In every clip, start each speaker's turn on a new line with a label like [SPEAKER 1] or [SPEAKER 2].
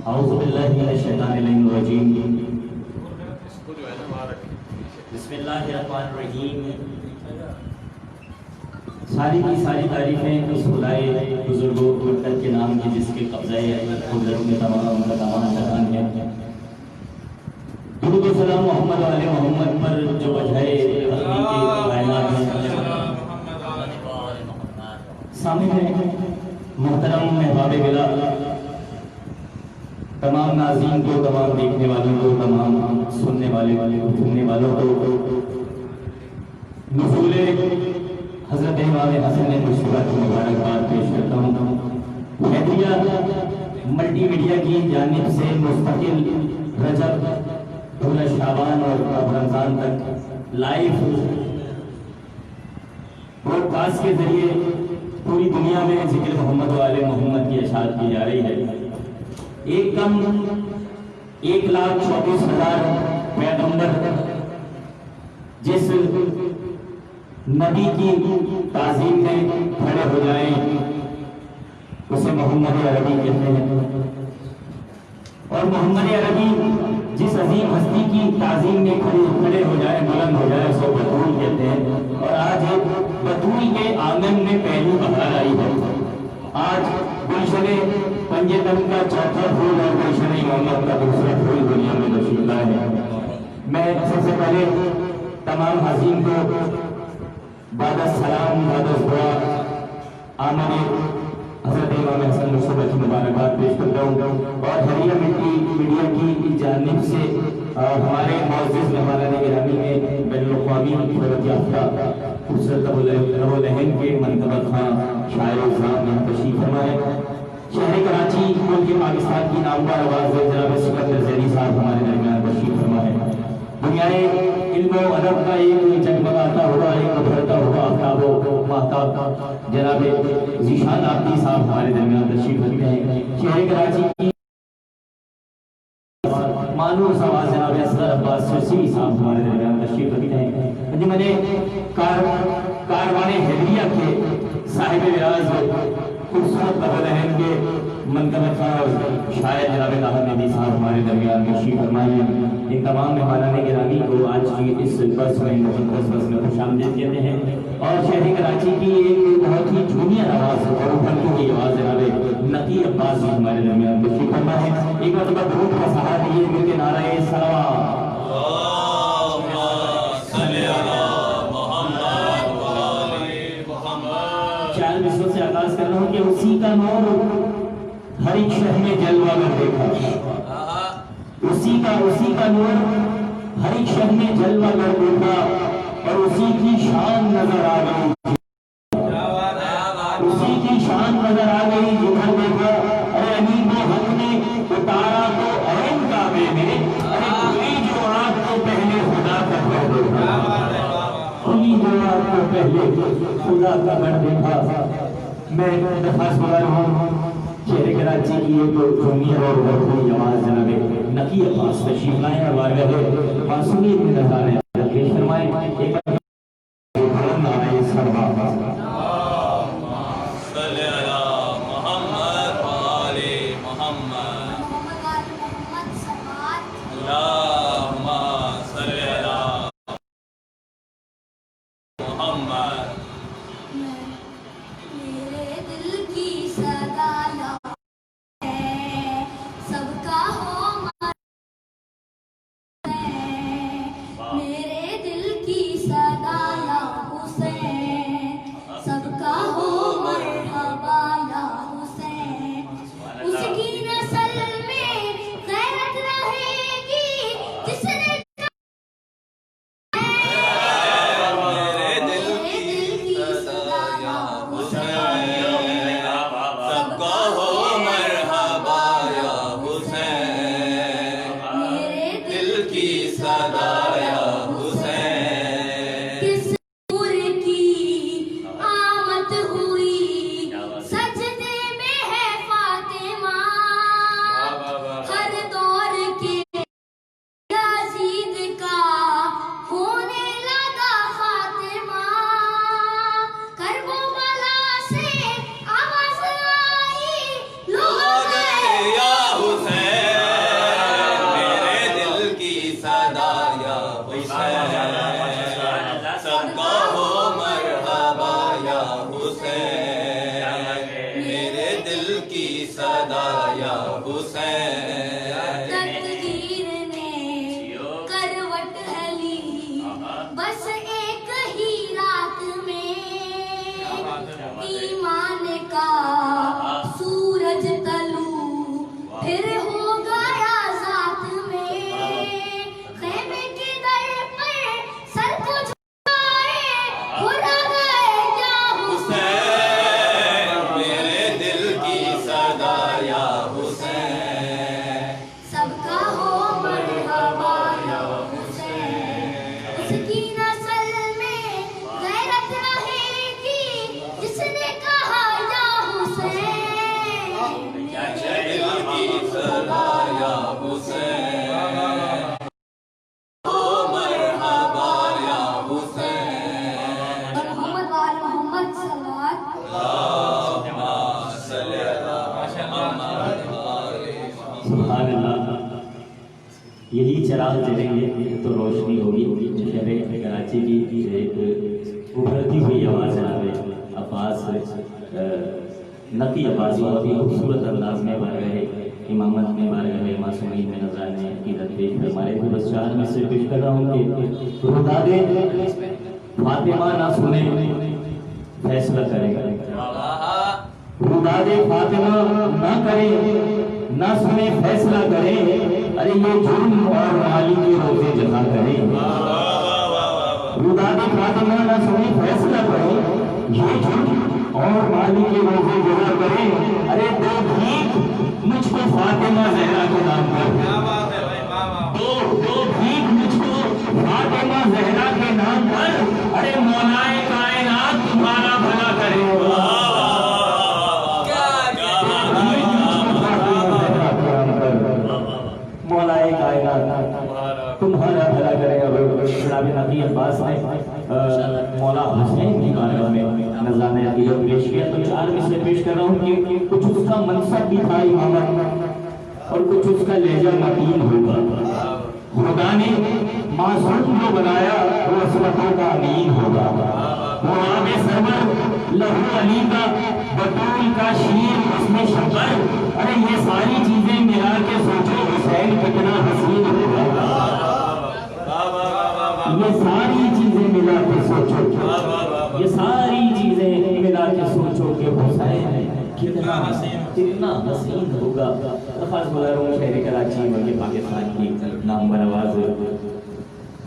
[SPEAKER 1] औज़ुबिल्लाहिमिनश्शैतानिर्रजीम। बिस्मिल्लाहिर्रहमानिर्रहीम। सारी की सारी तारीफ़ें उस खुदाए बुजुर्गों बरकत के नाम की जिसके कब्ज़े कुदरत में तमाम शतान है। दुरूद व सलाम मोहम्मद वाले मोहम्मद पर जो वजह कायनात है। सामने मोहतरम महबाब गिला तमाम नाज़रीन को, तमाम देखने वालों को, तमाम सुनने वालों को नुज़ूले हज़रत इमाम हसन मुश्तबा की मुबारकबाद पेश करता हूँ। हैदरिया मल्टीमीडिया की जानिब से मुस्तकिल रजब, पूरा शाबान और रमज़ान तक लाइव ब्रॉडकास्ट के जरिए पूरी दुनिया में जिक्र मोहम्मद वाले मोहम्मद की इशाअत की जा रही है। एक कम 1,24,000 पैगंबर जिस नबी की ताज़ीम में खड़े हो जाएं उसे मोहम्मद अरबी कहते हैं। और मोहम्मद अरबी जिस अजीम हस्ती की ताज़ीम में खड़े हो जाए, बुलंद हो जाए, उसे बतूल कहते हैं। और आज बतूल के आंगन में पहली बहार आई है। आज गुलशने पंजतन का चौथा फूल और गुलशने मोहम्मद का दूसरा फूल दुनिया में नशीब है। मैं सबसे पहले तमाम हाज़रीन को बादस सलाम, बादस दुआ, आमने हज़रत इमाम हसन मुश्तबा की मुबारकबाद पेश करता हूँ। और हरिया मीडिया की जानिब से हमारे मौजूद मेहमान गिरामी में बैनुल-अक़वामी शोहरत याफ्ता खूबसूरत लहन के मंतबत खां शायर इस्लाम ने तशरीफ फरमाए। शहर कराची मुल्क पाकिस्तान की नामवर आवाज़ जनाब सिकंदर ज़ैनी साहब हमारे दरमियान तशरीफ फरमाए। दुनियाए इल्म व अदब का एक जगमगाता हुआ, एक उभरता हुआ आफ्ताब महताब जनाब ज़ीशान आबदी साहब हमारे दरमियान तशरीफ रखते हैं। शहर कराची की मानूर सवाल जनाब असगर अब्बास सिरसी साहब हमारे दरमियान तशरीफ रखते हैं। मैंने कारवाने हैदरिया के साहिब विराज खूबसूरत बदलहन के मंतबत खां शायर जनाब ताहर नबी साहब हमारे दरमियान तशरीफ फरमाए हैं। इन तमाम मेहमानान गिरामी को आज की इस बस में मुक़द्दस बस में खुशामदीद कहते हैं। और शहर कराची की एक बहुत ही जूनियर आवाज़ और उभरती हुई आवाज़ जनाब नकी अब्बास जी हमारे दरमियान तशरीफ फरमाए हैं। एक मतलब धूप का सहारा दिए मिलके नाराए सलावत 4 विश्व से आगाज कर रहा हूँ कि उसी का नूर हर एक शहर में जलवा कर देखा। उसी का नूर हर एक शहर में जलवा कर देखा और उसी की शान नजर आ गई। उसी की शान नजर आ गई जिधर देखा। अरे अमीर को हक ने उतारा तो अहम काबे में। अरे खुली जो आग तो पहले खुदा का घर देखा। खुली जो आग तो पहले खुदा का घर देखा। मैं खास बता रहा हूँ शहर कराची की एक जूनियर और बड़ी आवाज़ जनाब नकी अब्बास तशरीफ लाए और वारगाह मासूमियत में नज़ारे पेश फरमाए। एक नाराए सलावत
[SPEAKER 2] मेरे दिल की सदा या हुसैन।
[SPEAKER 3] तकदीर ने करवट हली बस एक ही रात में, ईमान का सूरज तलू फिर हो गया साथ में। खेमे के दर पर सर को झुकाए खुदा गए या
[SPEAKER 2] हुसैन मेरे दिल की सदा या हुसैन।
[SPEAKER 3] सबका हो मरहबा या हुसैन। उसकी नस्ल में गैरत रहेगी जिसने कहा या हुसैन।
[SPEAKER 2] दिल की सदा या हुसैन। ओ मरहबा या हुसैन।
[SPEAKER 3] मोहम्मद वाल मोहम्मद सल्लल्लाहु
[SPEAKER 1] सुभान अल्लाह। यही चिराग जलेंगे तो रोशनी होगी। शहर कराची की एक उभरती हुई आवाज़ जनाब अब्बास नकी अब्बास बहुत ही खूबसूरत अंदाज में बारगाह इमामत में बारगाह मासूमीन में नजराने अकीदत पेश फरमाए थे। बस चार में से पेश कर रहा हूँ कि रुदादे फातिमा ना सुने फैसला करेगा। रुदादे फातिमा ना करे ना सुने फैसला करे। अरे ये जुर्म और माली के रोजे जमा करे। रुदादे फातिमा ना सुने फैसला करे। ये जुर्म और माली के रोजे जमा करे। अरे दो भीख मुझको फातिमा जहरा के नाम पर। दो भीख मुझको फातिमा जहरा के नाम पर। अरे मौलाए कायनात तुम्हारा भला करे। मौलाए कायनात तुम्हारा भला करेगा। जनाब नबी अब्बास ने मौला हुसैन की बारगाह में नज़राने अकीदत पेश किया। तो चार में से पेश कर रहा हूँ कि कुछ उसका मनसब भी था इमामत और कुछ उसका लहजा मतीन होगा। खुदा ने मासूम जो बनाया वो असमतों का अमीन होगा। वो आबे सरवर लहू अली का बतूल का शीर उसमें शक्कर। अरे ये सारी चीजें मिला के सोचो हुसैन कितना हसीन होगा। ये सारी चीजें मिला के सोचो, ये सारी चीजें मिला के सोचो कि हुसैन कितना हसीन होगा। खास बुला रहा हूँ शहर कराची बल्कि पाकिस्तान की नामवर आवाज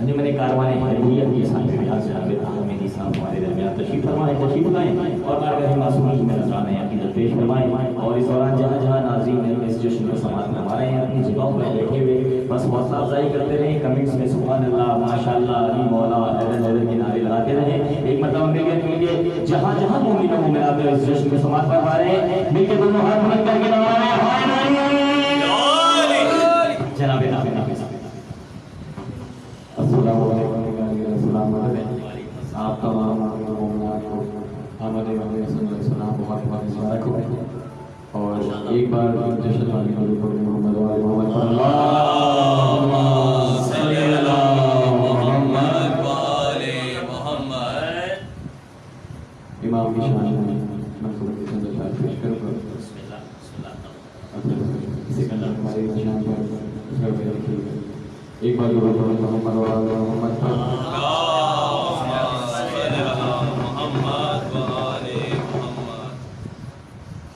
[SPEAKER 1] मैंने कारवाने हरिया के सामने मेरी साहब हमारे दरमियान तशरीफ फरमाए, तशरीफ लाएं और बारगाह मासूमी में नज़राने अकीदत पेश फरमाएं। और इस दौरान जहाँ जहाँ नाज़रीन इस जश्न को समाअत फरमा रहे हैं अपनी जगहों पर बैठे हुए बस हौसला अफजाई करते रहें। कमेंट्स में सुभान अल्लाह माशाअल्लाह अली मौला हैदर के नारे लगाते रहें। एक मतलब मिलकर मिलके जहाँ जहाँ मोमिन मोमिनात इस जश्न को समाअत फरमा रहे हैं मिलके दोनों हाथ बुलंद करके नारे जनाब आप तमाम बहुत और एक बार जश्न वाली मोहम्मद इमाम की शान पेश कर हमारी शान पर एक बार मोहम्मद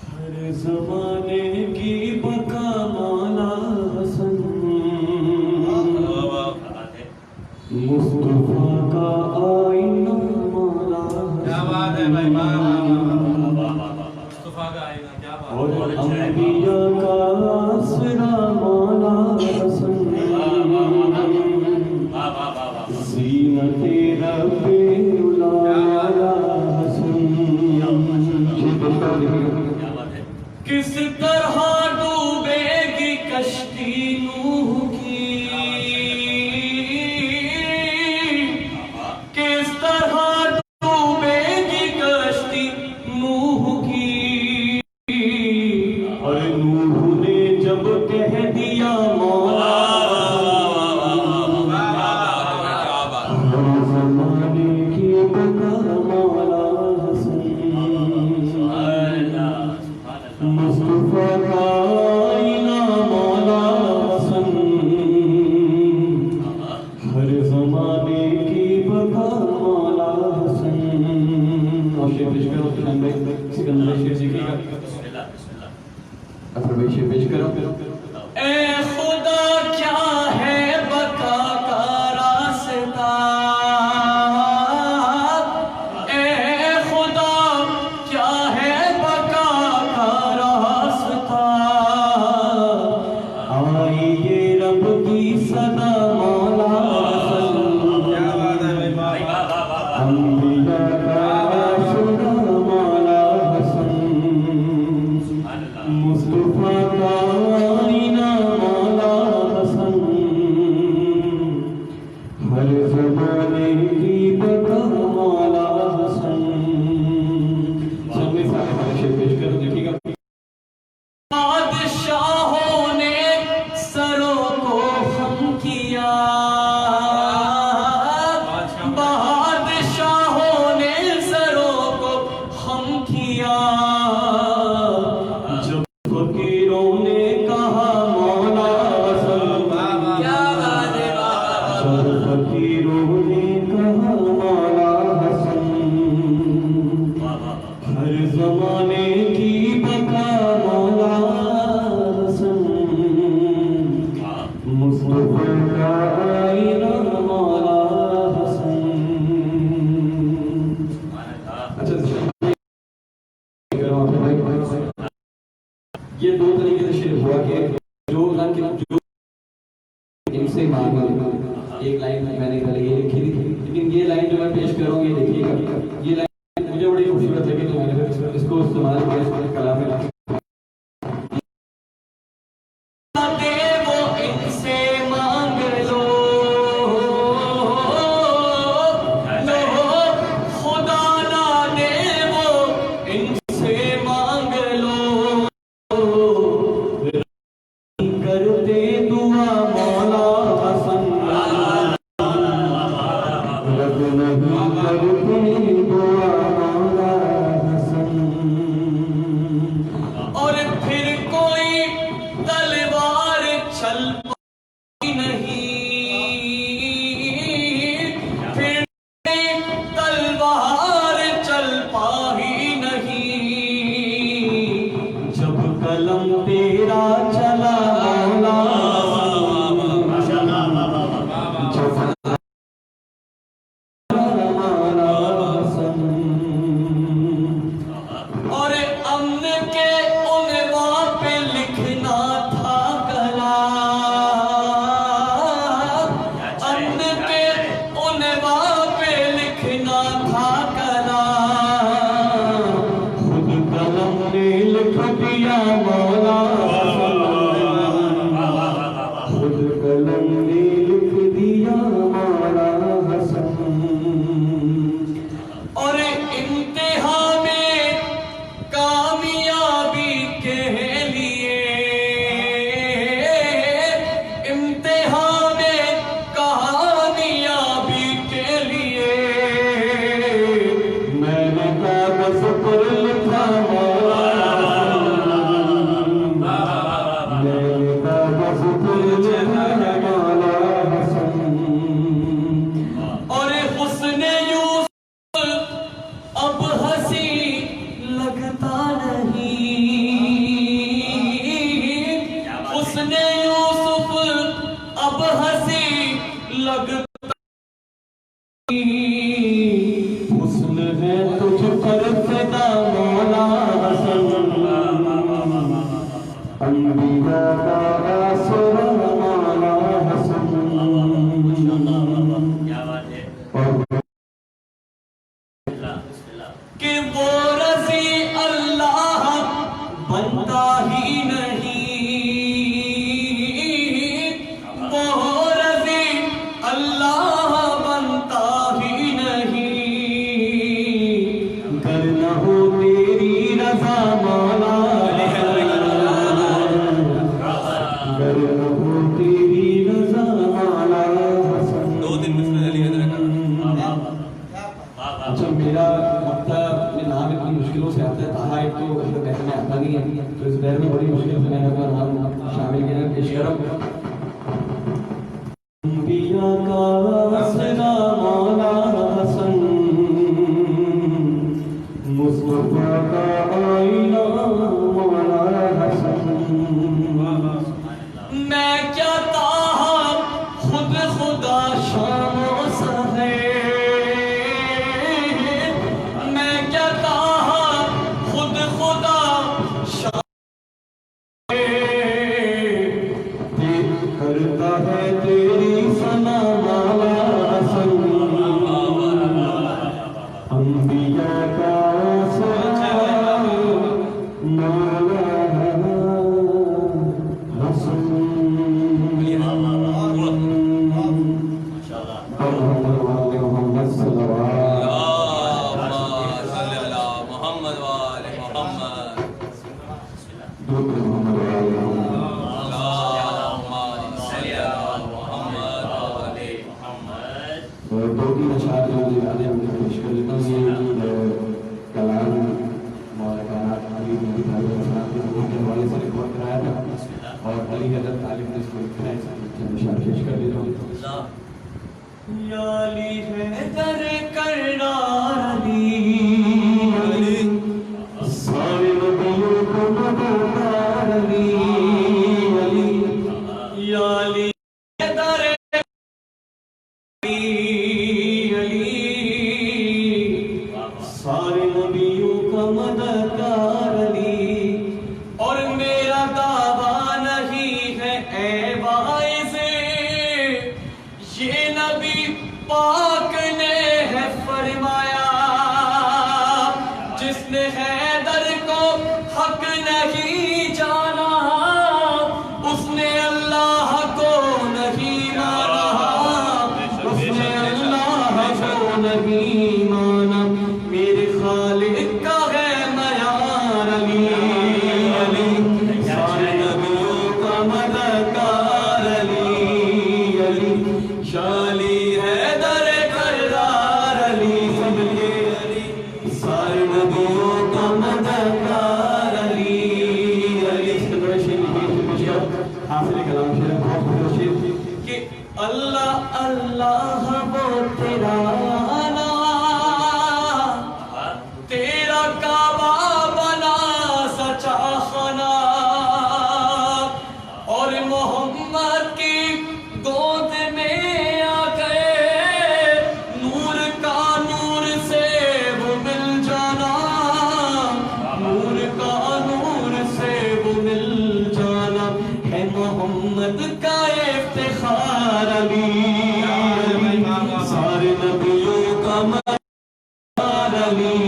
[SPEAKER 1] हर ज़माने की बका मौला हसन मुस्तफा का आईना मौला और अंबिया का आसरा मौला हसन ज़ीनते रब्बे उला हसन। किस तरह डूबेगी कश्ती नूह की, किस तरह डूबेगी कश्ती नूह की। और नूह ने जब कह दिया मौला ज़माने की बका मौला हसन मुस्तफा का इनाम मौला हसन, हर जमाने की बका मौला हसन। और शेर पेश करो किसान भाई, सिकंदर शेर सीखिएगा। अफर भाई शेर पेश करो।
[SPEAKER 2] ए खुदा क्या है बका का रास्ता, ए खुदा क्या है बका का रास्ता,
[SPEAKER 1] आइए रब की सदा मौला हसन।
[SPEAKER 4] क्या बात है भाई,
[SPEAKER 1] अंबिया का आसरा मौला हसन, मुस्तफा का आईना मौला हसन, हर ज़माने की बका मौला हसन। सबने सारे हमारे शेर पेश कर देखिएगा।
[SPEAKER 2] बादशाहों ने सरों को खम किया, बादशाहों ने सरों को खम किया,
[SPEAKER 1] जब फकीरों ने कहा मौला हसन,
[SPEAKER 2] क्या बात है
[SPEAKER 1] जब फकीरों ने कहा मौला हसन, हर जमाने की बका मौला हसन, मुस्तफा का आईना मौला हसन। अच्छा ये दो तरीके से शेर हुआ कि जो इनसे मांगा, एक लाइन मैंने पहले ये लिखी थी, लेकिन ये लाइन जो मैं पेश कर रहा हूँ ये देखिएगा। ये लाइन मुझे बड़ी खूबसूरत लगी तो मैंने फिर इसको इस्तेमाल किया इसमें कलाम में।
[SPEAKER 2] दे वो इनसे मांग लो, लो खुदा ना दे वो इनसे मांग लो,
[SPEAKER 1] करते दुआ मौला हसन, रब नहीं करते दुआ मौला हसन।
[SPEAKER 2] और फिर कोई तलवार चल पाई नहीं, फिर कोई तलवार चल पाई नहीं,
[SPEAKER 1] जब कलम तेरा चला मौला हसन, जब मौला हसन,
[SPEAKER 2] और अमन के उनवा पे लिखना था कला, अमन के उनवा पे लिखना था कला,
[SPEAKER 1] खुद कलम ने लिख दिया मौला हसन, खुद कलम ने लिख दिया मौला हसन।
[SPEAKER 2] और इम्तिहा में कामयाबी के लिए, इम्तिहा में कामयाबी के लिए,
[SPEAKER 1] मैंने कागज पर लिखा मौला हसन, मैंने कागज पर लिखा मौला हसन।
[SPEAKER 2] और हुस्न यूसुफ अब हंसी लगता नहीं, हुस्न यूसुफ अब हंसी लगता नहीं,
[SPEAKER 1] हुस्न है तुझ पर फिदा मौला हसन, अंबिया का आसरा मौला हसन। और
[SPEAKER 2] कि वो रजी अल्लाह बनता ही नहीं, वो रजी अल्लाह बनता ही नहीं,
[SPEAKER 1] कर न हो तेरी रजा मौला कर न हो तेरी रजा मौला हसन।
[SPEAKER 4] 2 दिन मुश्किल अली हैदर का।
[SPEAKER 1] अच्छा मेरा मक्ता में नाम इतनी मुश्किलों से आता है, ताहा एक तो बहन में आता नहीं है, तो
[SPEAKER 5] तो इस दौर में बड़ी मुश्किल से मैंने अपना नाम शामिल किया पेश करो। अंबिया का असला मौला हसन, मुस्तफा का आईना मौला हसन।
[SPEAKER 2] मैं क्या ताहा खुद खुदा शामों सहे, मैं क्या ताहा खुद खुदा
[SPEAKER 5] करता है तेरी सना मौला हसन, अंबिया का असला मौला हसन। मोहम्मद सल्लल्लाहु
[SPEAKER 2] मोहम्मद वाले मोहम्मद
[SPEAKER 5] दो तीन अशार जो मुझे याद है उनका पेश कर लेता हूँ। ये कलाम मौलाना अली नबी के हवाले से रिकॉर्ड कराया था और अली हज़रत तालिब ने इसको लिखा है, इसके अशार पेश कर लेता हूँ।
[SPEAKER 2] याली है दर करनाली,
[SPEAKER 5] सारे नबियों को मददगार अली, अली
[SPEAKER 2] याली है दर
[SPEAKER 5] सारे नबियों का मददगार अली।
[SPEAKER 2] और मेरा दावा नहीं है ऐ वाइज़े, ये नबी पाक ने है फरमाया, जिसने हैदर को हक नहीं जाना, उसने अल्लाह को नहीं माना,
[SPEAKER 5] उसने अल्लाह को नहीं माना। मेरे खालिक का है मयार अली, अली सारे नबियों का मददगार अली, अली शाली है दर करदार अली, सबके अली सारे नबियों का मददगार अली, अली। इसके बड़े शेर हासिल कलाम शेर बहुत बड़ा शेर
[SPEAKER 2] कि अल्लाह अल्लाह वो तेरा आला, तेरा काबा बना सचा खाना, और मोहम्मद की गोद में आ गए, नूर का नूर से वो मिल जाना, नूर का नूर से वो मिल जाना, है मोहम्मद का इफ्तिखार अली,
[SPEAKER 5] सारे नबियों का मददगार अली,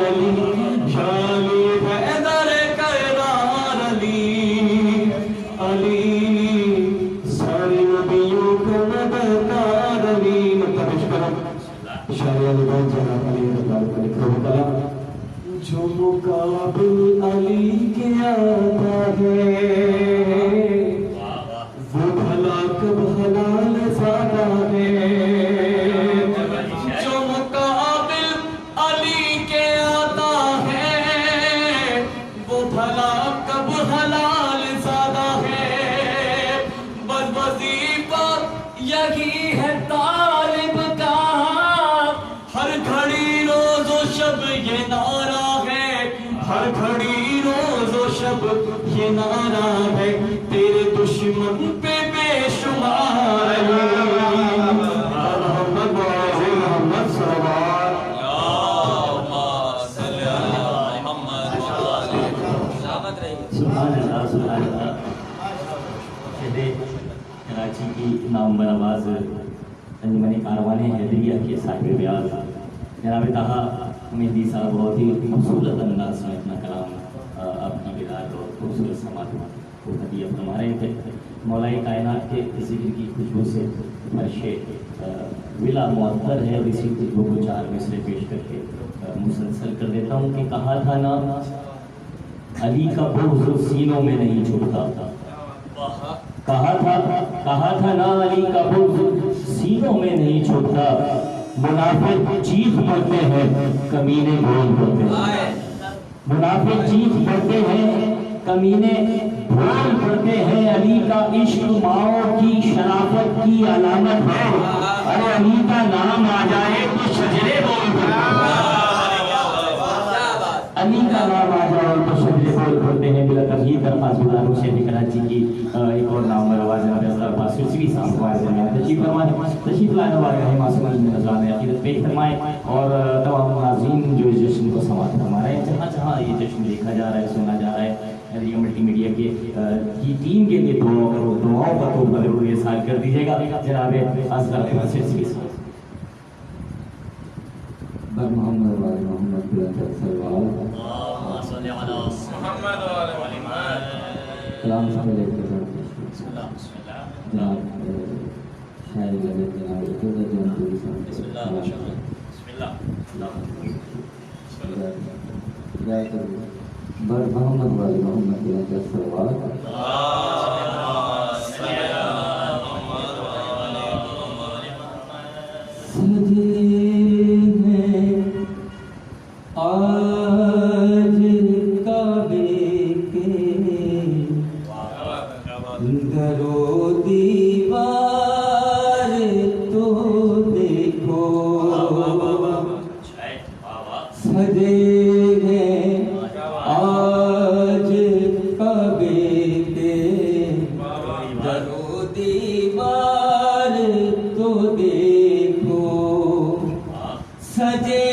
[SPEAKER 5] अली शाली हैदर करदार अली, अली सारे नबियों का मददगार अली। मतलब करो शायरी अली बहुत जनाब अली रज़ा का लिखा हुआ कलाम। जो मुकाबिल अली के आता है वो भला कब हलाल ज़ादा है,
[SPEAKER 2] जो मुकाबिल अली के आता है, वो भला कब हलाल ज़्यादा है, बस वजीफा यही है तालिब का, हर घड़ी रोज़ो शब ये नारा है,
[SPEAKER 5] हर घड़ी रोज़ व शब ये नारा है, तेरे दुश्मन पे बेशुमार अली। मोहम्मद वाले मोहम्मद
[SPEAKER 1] सुभान अल्लाह, सुभान अल्लाह। शहर कराची की नामवर आवाज़ अंजुमन कारवाने हैदरिया के साहिब बयान जनाब ताहा मेहदी साहब बहुत ही खूबसूरत अंदाज में अपना कलाम अपनी बिलाद और खूबसूरत समात को हदिया फरमा रहे थे। मौलाए कायनात के जिक्र की खुशबू से फर्शे विला मुअत्तर है और इसी खुशबू को चार मिसरे पेश करके मुसलसल कर देता हूँ कि कहा था ना अली का बुग़्ज़ सीनों में नहीं छुपता, कहा था ना अली का बुग़्ज़ सीनों में नहीं छुपता, मुनाफिक चीख पड़ते हैं कमीने बोल पड़ते हैं, मुनाफिक चीख पड़ते हैं कमीने भूल पड़ते हैं अली का इश्क माओ की शराफत की अलामत है। अरे अली का नाम आ जाए तो शजरे बोल पड़ते हैं, अली का नाम आ जाए तो शजरे बोल पड़ते हैं। बिला तफहीर दरख्वास्त गुज़ार हुसैन कराची की एक और नाम रवाज अब्बास सिलसिली साहब हमारे दरमियान तशरीफ फरमाए, तशरीफ लाने वाले हैं मासूम में नज़राने अक़ीदत पेश फरमाए और तमाम नाज़रीन जो इस जश्न को समाअत फरमा रहे हैं, जहाँ जहाँ ये जश्न देखा जा रहा है, सुना जा रहा है, मल्टीमीडिया की टीम के लिए दुआओं का तोहफा जरूर इरसाल कर दीजिएगा। जनाब असगर सिलसिली साहब
[SPEAKER 5] बर मोहम्मद वाले मोहम्मद बिला सल्लल्लाहु कलाम से पहले एक जनाब शायर लगे जनाब इतने जन बर मोहम्मद वाले मोहम्मद बिला सल्लल्लाहु आज काबे के दरो दीवार तो देखो सजे हैं आज काबे के दरो दीवार तो देखो सजे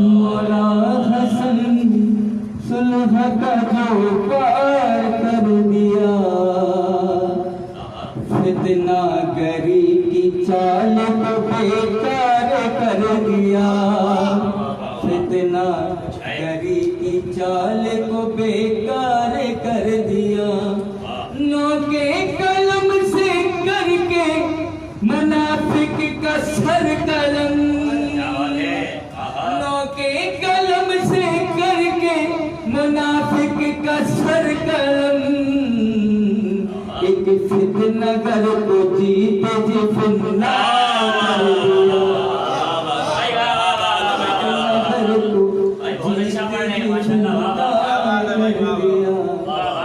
[SPEAKER 5] मौला हसन सुलह का जो पार कर दिया, फितना गरी की चाल को बेकार कर दिया, फितना गरी की चाल को बेकार कर दिया। नौके कलम से करके मुनाफिक का सर कलम, नौके कलम से करके मुनाफिक का सर कलम, एक फितनगर को जीत जी फितना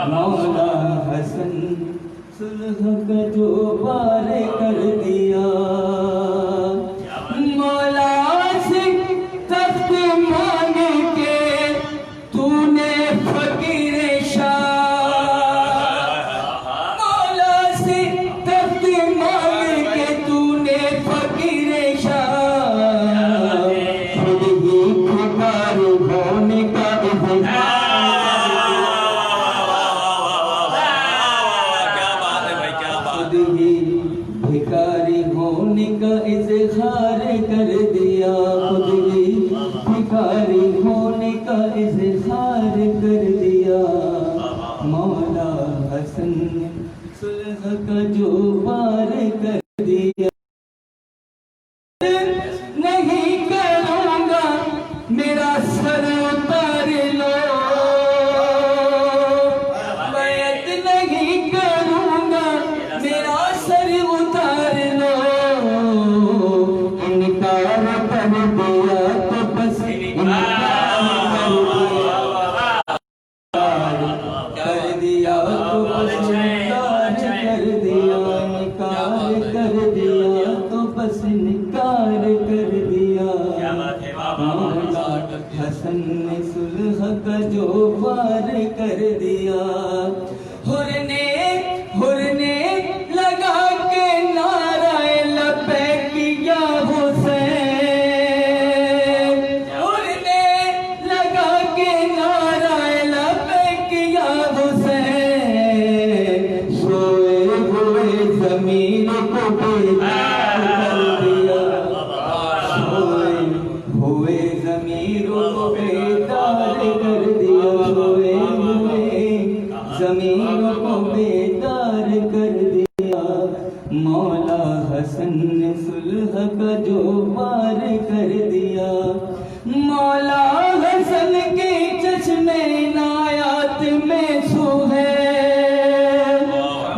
[SPEAKER 5] मौला हसन सुलह का जो पार कर दिया। मौला से तख्त मांग के तूने फकीर शाह, मौला से तख्त मांग के तूने फकीर शाह, खुद ही पुकार होने का इज़हार, भिखारी होने का इज़हार कर दिया, खुद ही भिखारी होने का इज़हार कर दिया। मौला हसन सुलह का जो पार कर दिया।
[SPEAKER 6] बस इनकार कर दिया।
[SPEAKER 2] क्या बात है, वाह वाह वाह,
[SPEAKER 6] मौला हसन ने सुलह का जो पार कर दिया। हुरने लगा के नाराए लबैक या हुसैन, हुरने लगा के नाराए लबैक या हुसैन, सोए हुए जमीन को बेदार कर दिया। सोए हुए जमीन को बेदार कर दिया। सोए हुए जमीन को बेदार कर दिया। मौला हसन ने सुलह का जो पार कर दिया। मौला हसन के चश्मे नायात में छू है।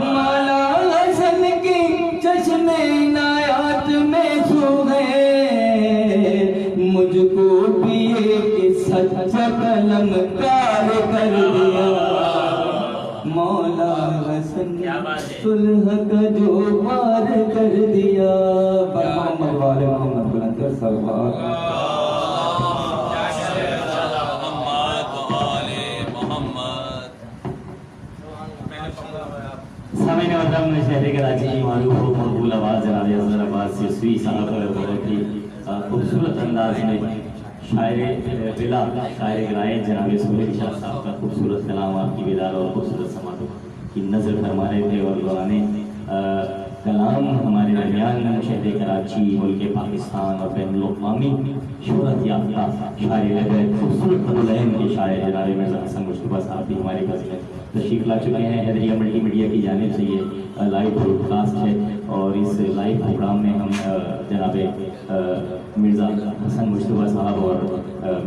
[SPEAKER 6] मौला हसन के चश्मे नायात में छू है। मुझको पिए के सच्चा कलम कार कर दिया। मौला हसन सुलह का जो पार कर दिया। मोहम्मद वाले मोहम्मद बुलंद सल्लल्लाहु अलैहि
[SPEAKER 1] सामने मतलब शहर कराची की मारूफ और मकबूल आवाज़ जनाब अजहर अब्बास सिस्वी साहब बहुत ही खूबसूरत अंदाज में शायर बिला शायर गिराए जनाब सुहेल शाह साहब का खूबसूरत कलाम आपकी बेदार और खूबसूरत समातों की नज़र फरमा रहे थे। और दौराने कलाम हमारे दरमियान शहर कराची मुल्क पाकिस्तान और बैनुल-अक़वामी शोहरत याफ्ता शायर खूबसूरत कबूलैन के शायर जनाब मिर्ज़ा हसन मुश्तबा साहब भी हमारे पास में तशरीफ़ ला चुके हैं। हैदरिया मल्टीमीडिया की जानिब से ये लाइव ब्रॉडकास्ट है और इस लाइव प्रोग्राम में हम जनाब मिर्ज़ा हसन मुश्तबा साहब और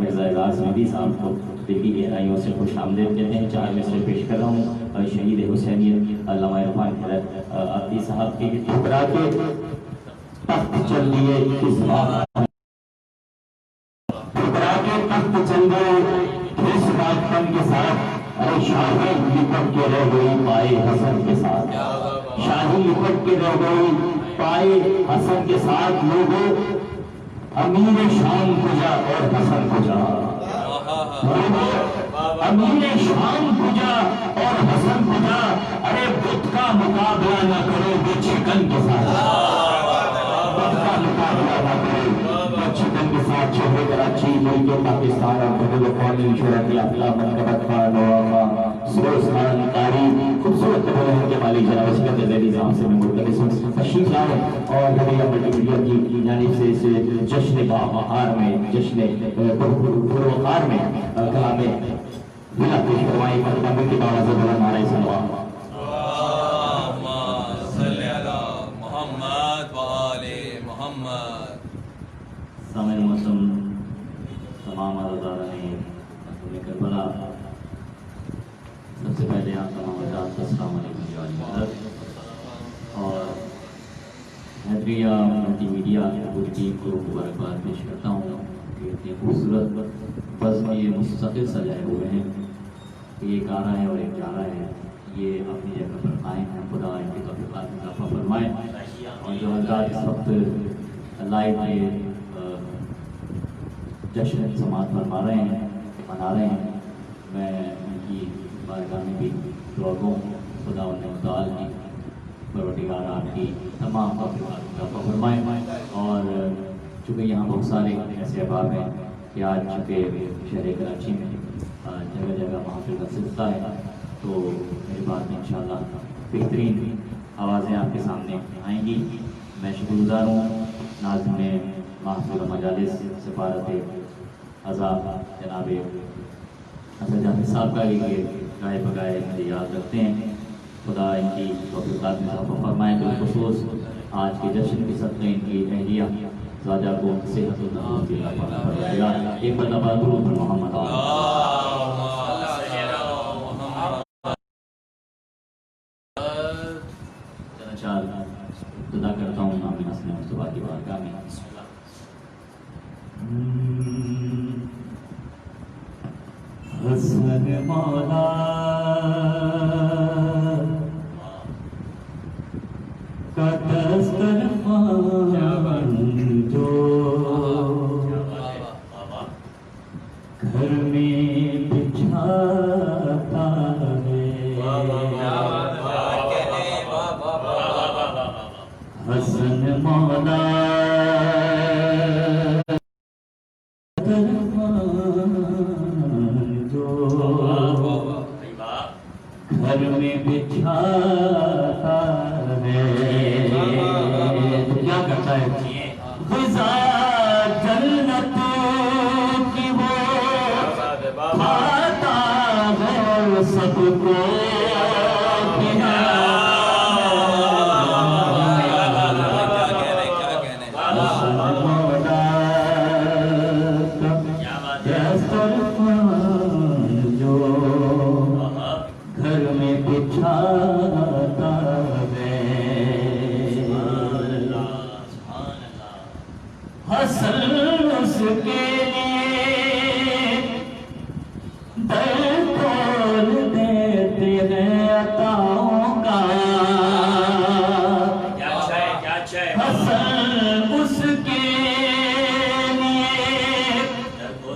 [SPEAKER 1] मिर्ज़ा एजाज़ मेहदी साहब को दिल की गहराइयों से खुश आमदेद कहते हैं। 4 मिसरे पेश कर रहा हूँ शहीद हुसैनियत अल्लामा इरफान हैदर आती साहब के ठुकरा के तख्त चल दिए किस बात, ठुकरा के तख्त चल गए किस बातपन के साथ। अरे शाही लिपट के रह गई पाए हसन के साथ। शाही लिपट के रह गई पाए हसन के साथ। लोगों अमीर शाम पूजा और हसन पूजा। अमीर शाम पूजा और हसन पूजा। अरे बुत का मुकाबला न करो चिकन के साथ। बुत का मुकाबला न करो चिकन के साथ। शहर कराची मुल्क पाकिस्तान और बैनुल-अक़वामी शोहरत याफ्ता मनकबत खान नवामा सरोज खान कारी खूबसूरत कबूलैन के मालिक जनाब सिकंदर ज़ैदी साहब से मैं मुल्तमिस हूं तशरीफ लाएं और हैदरिया मल्टीमीडिया की जानिब से इस जश्न बावक़ार में जश्न पुरवक़ार में कलाम बिला पेश करवाएं। मरहबा की आवाज़ बुलंद नारे सलवात। सामने मौसम तमाम आज़ादाराने करबला सबसे पहले आप तमाम अस्सलाम वालेकुम और हैदरिया मल्टीमीडिया पूरी टीम को मुबारकबाद पेश करता हूँ कि इतनी खूबसूरत बज़ में ये मुस्तक़िल सजाए हुए हैं। एक आ रहा है और एक जा रहा है। ये अपनी जगह पर कायम है। खुदा इनकी तौफ़ीक़ात में इज़ाफ़ा फरमाए। और जो हज़रात इस वक्त लाइव में जश्न समात फरमा रहे हैं मना रहे हैं, मैं उनकी बारगाह में भी दुआ गो खुदा उन्हें की परवरदिगार आपकी तमाम तौफ़ीक़ात में इज़ाफ़ा फरमाए। और चूँकि यहाँ बहुत सारे ऐसे अहबाब हैं कि आज चूँकि शहर कराची में जगह जगह महफ़िल का सिलसिला है, तो मेरी बात में इंशाअल्लाह बेहतरीन आवाज़ें आपके सामने आएंगी। मैं शुक्रगुज़ार हूँ नाज़िम महफ़िल मजालिस सफ़ारत आज़ाद जनाब हसन जाफर साहब का भी गाए बगाए मुझे याद रखते हैं। खुदा इनकी तौफ़ीक़ात में इज़ाफ़ा फरमाए। बिलख़ुसूस आज के जश्न के सदक़े इनकी अहलिया ज़ादा को सेहत और तंदुरुस्ती अता फरमाएगा। एक मरतबा दुरूद मोहम्मद इब्तिदा करता हूँ नाम हसन मुस्तफा की बारगाह में। हसन मौला का दस्तरखान दस्तरखान जो घर में बिछाता है तो क्या करता है? ग़िज़ा जन्नत की वो खाता है सबको जो घर में बिछाता है हसन उसके लिए दर खोल देते हैं अताओं का हसन उसके लिए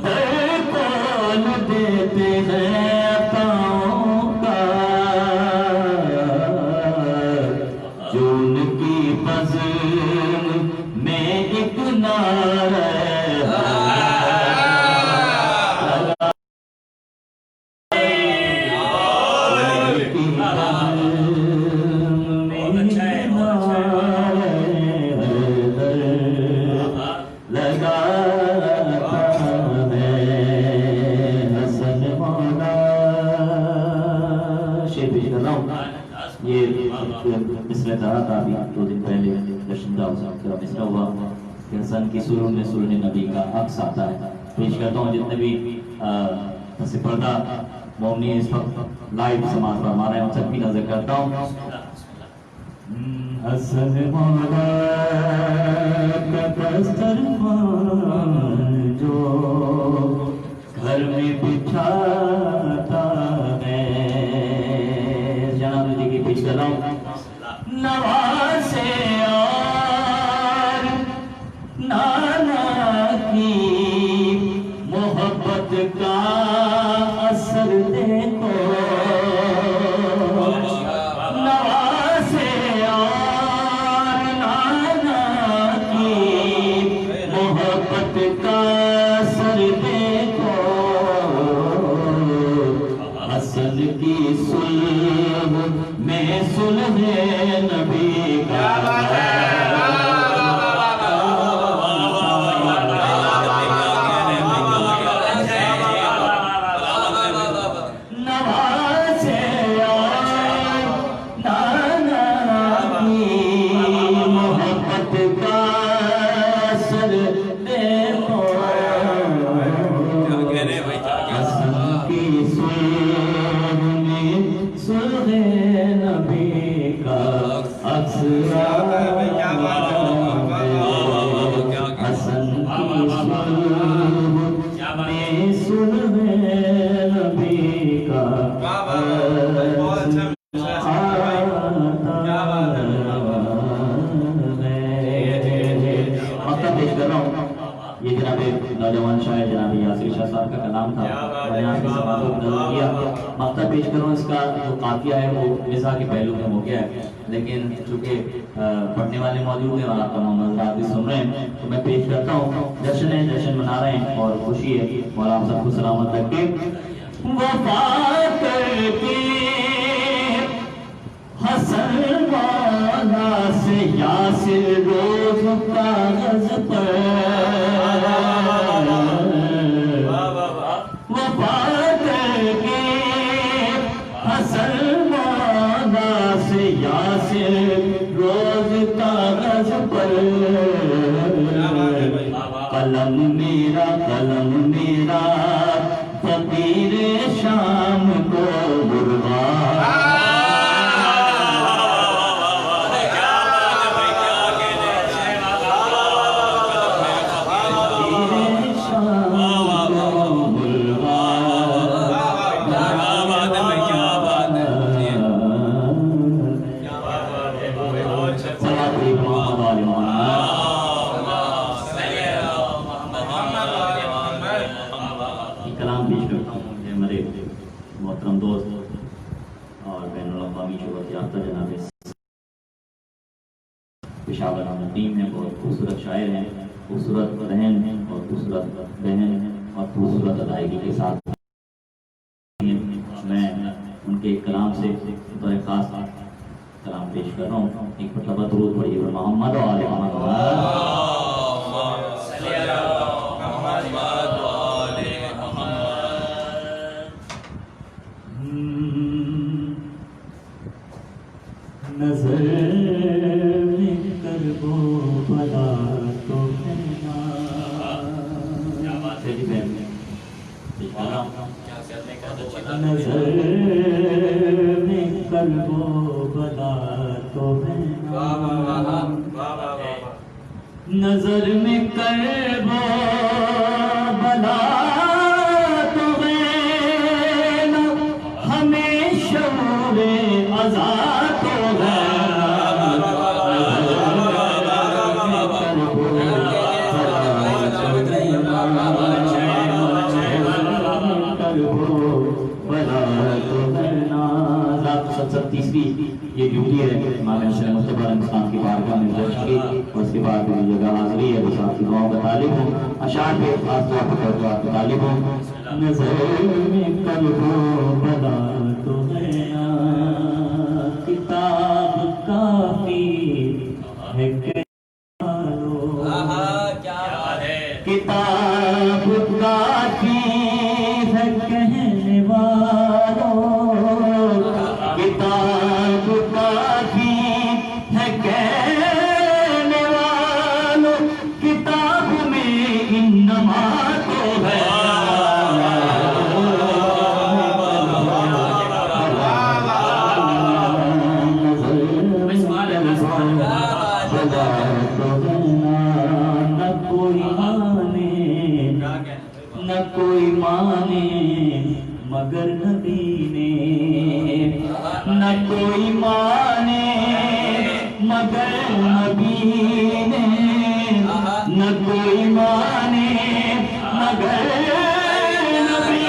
[SPEAKER 1] दर खोल देते हैं अताओं का जो उनकी बज़्म में एक नारा ये इसमें कहा था अभी 2 दिन पहले दर्शन का मिसरा हुआ कि हसन की सुरूर में सुरूर नबी का अक्स आता है। पेश करता हूँ जितने भी से पर्दा मोमनी इस वक्त लाइव समाज पर हमारे हम सबकी नजर करता हूँ। हसन मौला का दस्तरखान जो घर में बिछाता है जनाब जी की पेश कर रहा हूँ। नवासे और नाना की मोहब्बत का असर देखो नवासे और नाना की मोहब्बत का असर देखो हसन की सुल्ह में सुल्ह नबी का नवासे और नाना की मोहब्बत का असर देखो हसन की सुल्ह में सुल्ह नबी का अक्सरा हसन की सुल्ह में सुल्ह नबी का ये जनाब नौजवान शायर जनाब यासिर शाह साहब का कलाम था। मैंने आपके समाज को नजर किया मक्ता पेश करूँ। इसका जो काफिया है वो मिज़ा के पहलू में हो गया है, लेकिन चूंकि पढ़ने वाले मौजूद हैं और आप तमाम हज़रात भी सुन रहे हैं तो मैं पेश करता हूँ। जश्न है, जश्न मना रहे हैं और खुशी है और आप सबको सलामत रखे। वफा करके हसन वाला से यासिर रोज कागज पर वफा करके हसन वाला से यासिर रोज कागज पर कलम मेरा फकीर शाम को बुरवा कलाम पेश करता हूँ। हमारे मोहतरम दोस्त और बैनुल-अक़वामी शोहरत याफ्ता जनाब पेशावर टीम है, बहुत खूबसूरत शायर हैं, खूबसूरत रहन और खूबसूरत बहन और खूबसूरत अदायगी के साथ मैं उनके कलाम से बड़े खास कलाम पेश कर रहा हूँ। एक मतलब दरूद पढ़िए मोहम्मद और आले मोहम्मद। नजर में करबो भला तो है ना। क्या बात है जी बहन, नजर में करबो भला तो है ना। नजर में करबो भला तो है ना, हमेशा रे आजाद तो है। तीसरी ये ड्यूटी है इमाम हुसैन मुस्तफा इंसान की बारगाह में दर्ज की और उसके बाद मेरी जगह हाजिरी है। बस आपकी दुआओं का तालिब हूँ, अशार पे खास तौर पर आपका तालिब हूँ। नज़र में कल्बो बला तो है ना, किताब काफी है किताब काफी है कहने वालों, किताब काफी है कहने वालों, किताब में इन्नमा तो है। न कोई माने मगर नबी ने, न कोई माने मगर नबी ने, न कोई माने मगर नबी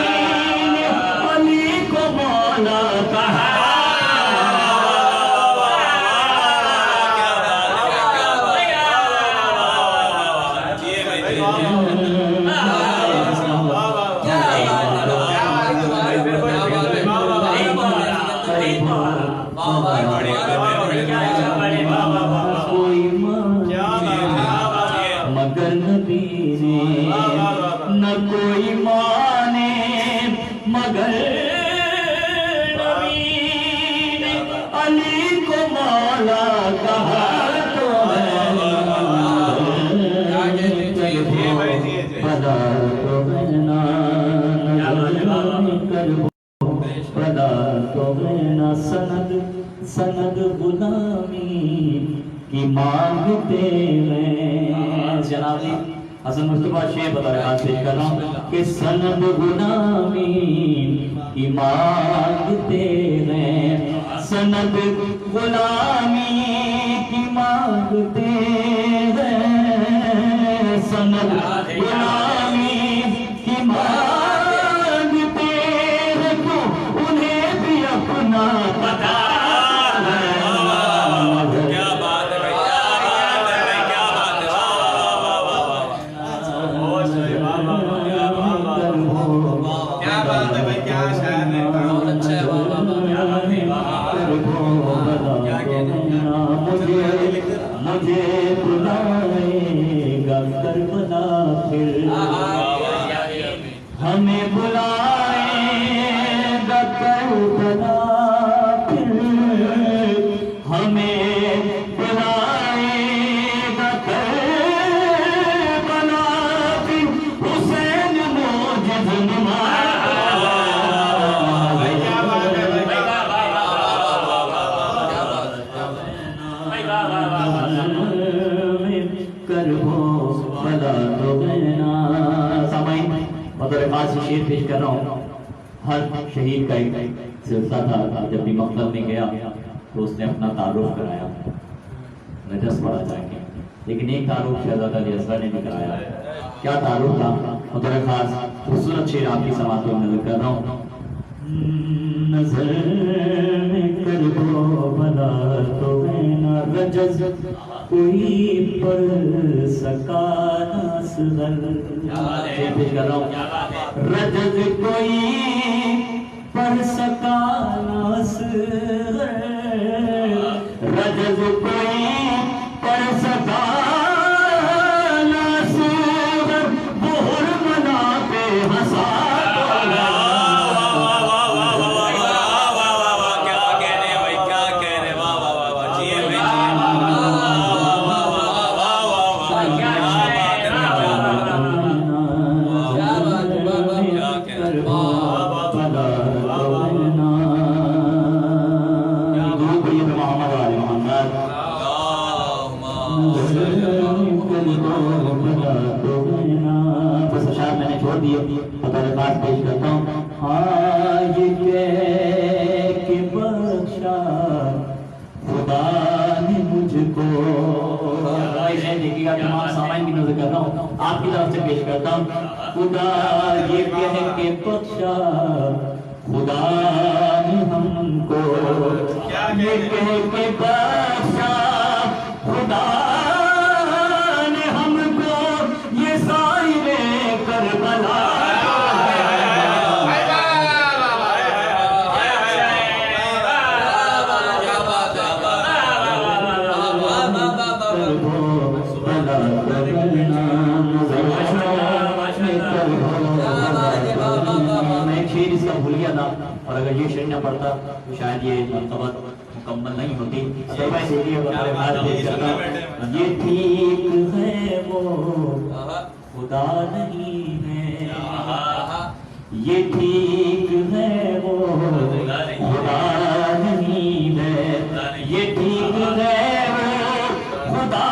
[SPEAKER 1] ने, अली को मौला कहा। मगर नबी ने, न कोई माने मगर नबी ने, अली को मौला कहा तो है। बदा तो बहना बदा तो बहना, सनद सनद गुलामी की मांगते हैं। जनाबी हसन मुस्तफा शेख बता रहे पेश कर रहा हूँ कि सनद गुलामी की मांगते हैं, सनद गुलामी की मांगते हैं, सनद गुलामी की मांगते हैं, तो उन्हें भी अपना पता मुझे बुलाएगा करबला फिर, हमें बुलाएगा करबला फिर, हमें बुलाएगा करबला फिर, हुसैन मोजिज़ नुमा। शेर पेश कर रहा हूँ। हर शहीद का एक सिलसिला था, जब भी मकतब में गया तो उसने अपना तारुफ कराया, मैं 10 पढ़ा जाएंगे, लेकिन एक तारुफ शहजादा अली असगर ने भी कराया। क्या तारुफ था? और खास खूबसूरत शेर आपकी समात में नजर कर रहा हूँ। नजर में करबो भला तो मैं ना रजस कोई पढ़ सका ना असगर पेश कर रहा हूँ। रजत कोई पर सका न असगर, रजत कोई पर सका न असगर, बोहर मना पे हंसा पेश करता हूँ। हाँ ये कह के बख्शा खुदा ने मुझको, देखिएगा तमाम सामान की नजर कर रहा हूँ, आपकी तरफ से पेश करता हूँ। खुदा ये कह के बख्शा खुदा ने हमको, ये कह के बख्शा खुदा ने हमको, ये साहिबे करबला भूल गया था, और अगर ये शेर न पढ़ता तो शायद ये मर्तबा मुकम्मल नहीं होती। ये ठीक है वो खुदा नहीं है, ये ठीक है वो खुदा नहीं है, ये ठीक है वो खुदा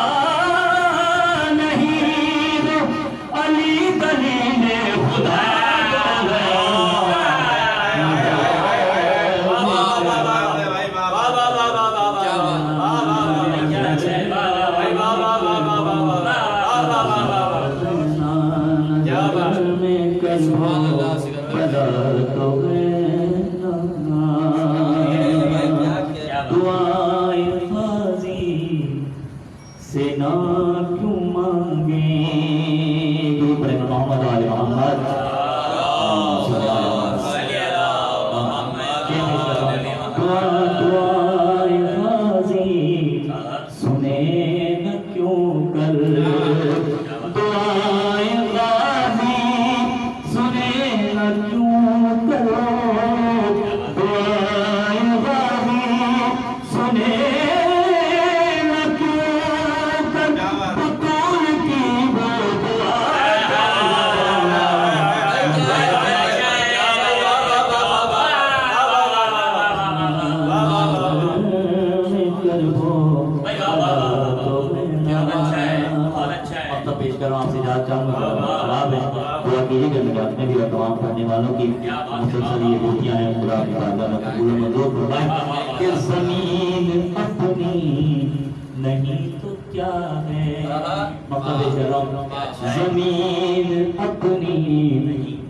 [SPEAKER 1] नहीं है, अली दलील खुदा से ना क्यों मांगे, मोहम्मद वाले मोहम्मद सुने न क्यों कर, दुआए गाजी सुने न क्यों करो, दुआए गाजी सुने अपने भी तमाम पढ़ने वालों की मुसलसल ये बेटियां हैं, खुदा की बारगाह में कबूल मंजूर फरमाए कि जमीन अपनी नहीं तो क्या है, जमीन अपनी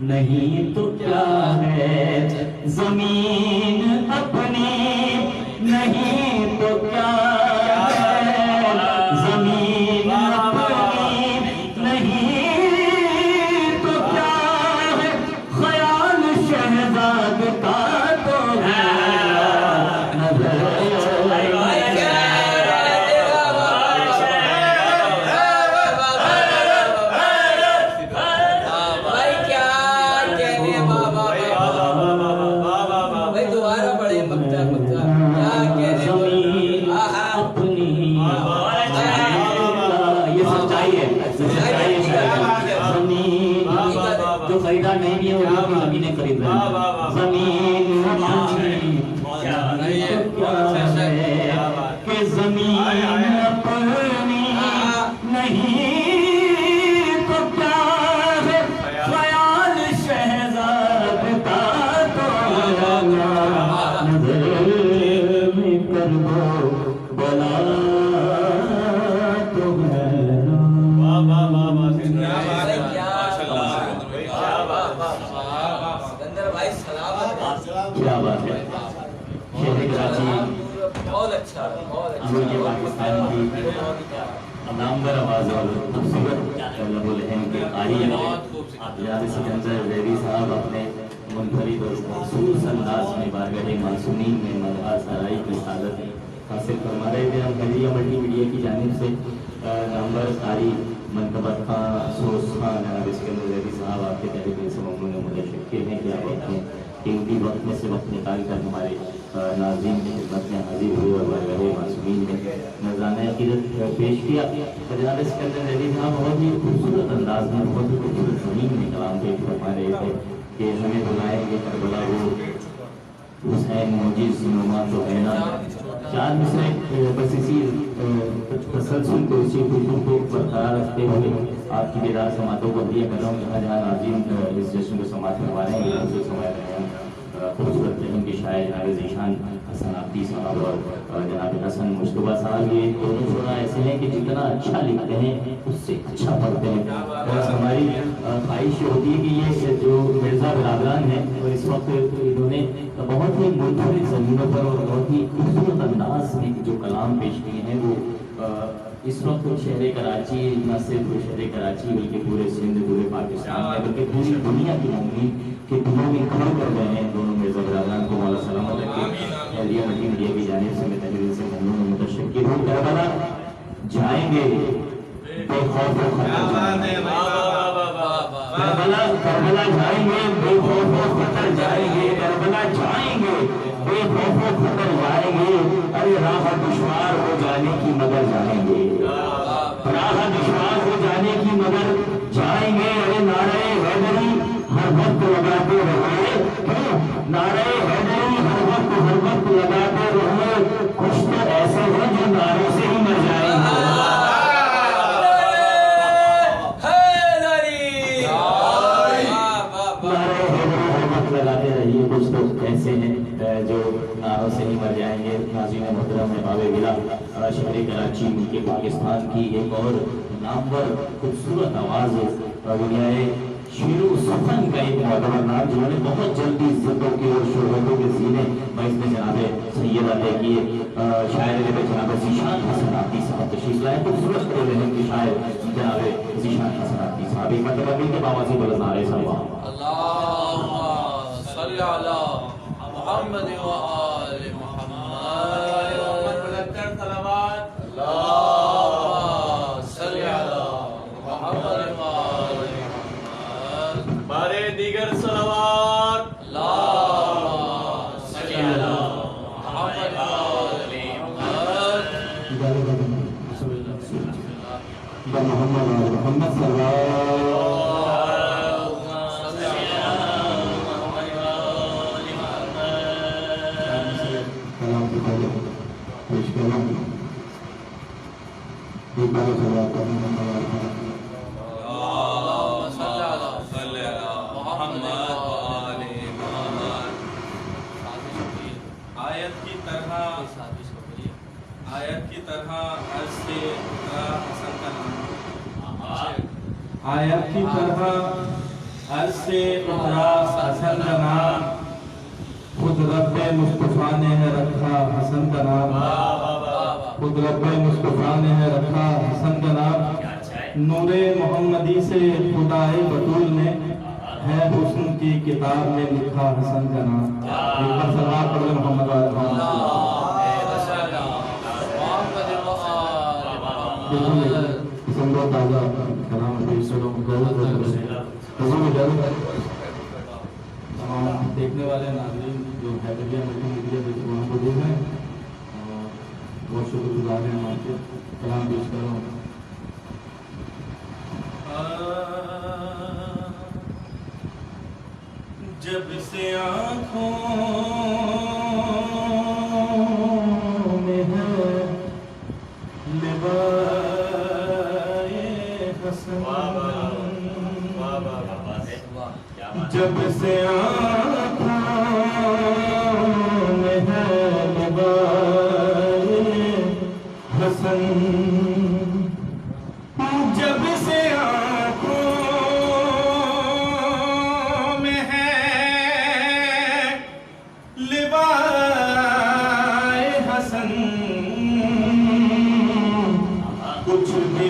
[SPEAKER 1] नहीं तो क्या है, जमीन अपनी नहीं तो क्या है, जमीन अपनी नहीं खरीदार नहीं भी है वो भी जमीनें खरीद रहे हैं, जमीन कि जमीन अपनी नहीं तो क्या है, ख्याल शहजाद का तो नजर में कर दो बला तो है क्या बात है। शेर कराची
[SPEAKER 2] बहुत अच्छा
[SPEAKER 1] पाकिस्तान की नामवर आवाज और खूबसूरत लबुलहन के कारी जनाब सिकंदर जैदी साहब अपने मुनफरिद और मखसूस अंदाज में बारगाह मासूमीन में मज़हर सराई की सादत हासिल फरमा रहे थे। हम खैरिया मल्टीमीडिया की जानिब से नामवर कारी मनकबत खां सोस खां जनाब सिकंदर जैदी साहब आपके तहरीक से ममनून मुतशक्किर हैं कि आप अपने कीमती वक्त में से वक्त निकाल कर हमारे नाज़रीन की खिदमत में हाजिर हुए और बारगाह मासूमीन में नज़राना अक़ीदत पेश किया। जनाब सिकंदर जैदी साहब बहुत ही खूबसूरत अंदाज में बहुत ही खूबसूरत ज़मीन में कलाम पेश फरमा रहे थे कि हमें बुलाएंगे करबला वो हुसैन मोजिज़ नुमा तो है ना। चार मिसरे बस इसी तसलसल को इसी खुशबू को बरकरार रखते हुए आपकी बेदार समातों को दिया कर रहा हूँ। जहाँ जहाँ नाज़रीन इस जश्न को समात करवा रहे हैं उसे समय रहे हैं खूबसूरत फिल्म के शायर जनाब ज़ीशान हसन आब्दी साहब और जनाब हसन मुश्तबा साहब, ये दोनों शोरा ऐसे हैं कि जितना अच्छा लिखते हैं उससे अच्छा पढ़ते हैं। और हमारी ख्वाहिश होती है कि ये जो मिर्ज़ा बिरादरान हैं और इस वक्त इन्होंने बहुत ही मुनफरिद ज़मीनों पर और बहुत ही खूबसूरत अंदाज में जो कलाम पेश किए हैं वो इस वक्त शहर कराची न सिर्फ शहर कराची बल्कि पूरे सिंध पूरे पाकिस्तान में बल्कि पूरी दुनिया की मुमकिन के दिलों में खड़े कर गए हैं। दोनों मिर्ज़ा बिरादरान को मौला सलामत रखे। खैरिया मल्टीमीडिया की जानिब से मैं तहरीर से ममनून मुतशक्किर हूँ। करबला जाएंगे बेखौफ करबला जाएंगे बेखौफ खतर जाएंगे करबला जाएंगे बेखौफ खतर जाएंगे। अरे राह दुश्वार हो जाने की मगर जाएंगे राह दुश्वार हो जाने की मगर जाएंगे। अरे नारे हैदरी हर वक्त लगाते रहे नारे हैदरी हर वक्त लगाते रहे। कुछ तो ऐसे हैं जो नारे से ही मर जाएंगे। लगाते रहिए कुछ तो ऐसे हैं जो नारों से ही मर जाएंगे। नाज़रीन मोहतरम बाबे विला शहर कराची के पाकिस्तान की एक और नामवर खूबसूरत आवाज़ दुनियाए शेरो सफन का एक मोहतबर नाम जिन्होंने बहुत जल्दी इज्जतों के और शोहरतों के सीने में इसमें जनाब सैयद अते किए शायर में जनाब ज़ीशान हसन आब्दी साहब तशरीफ लाए। खूबसूरत रहने के शायर जनाब ज़ीशान हसन आब्दी साहब एक मरतबा मिलकर बाबा से बुलंद नारे सल्लल्लाहु
[SPEAKER 2] मोहम्मद व आले बारे दीगर सलावत
[SPEAKER 5] मोहम्मद
[SPEAKER 6] आयत की तरह अर्ज़ से उतरा हसन का नाम खुद रब्बे मुस्तफ़ा ने है रखा हसन का नाम खुद रब्बे मुस्तफ़ा ने है रखा हसन का नाम। नूरे मोहम्मदी से खुदाए बतूल ने है हुस्न की किताब में लिखा हसन का नाम। एक बार सलाम पढ़ ले मोहम्मद ताज़ा कलाम तमाम देखने वाले नाज़रीन जो हैदरिया मल्टीमीडिया प्लेटफॉर्म को देख रहे हैं बहुत शुक्रगुजार हैं। हम आपके कलाम पेश कर रहा हूँ।
[SPEAKER 2] जब से आँखों में है लिबाए हसन जब से आँखों में है लिबाए हसन जब से आँखों में है लिबाए हसन कुछ भी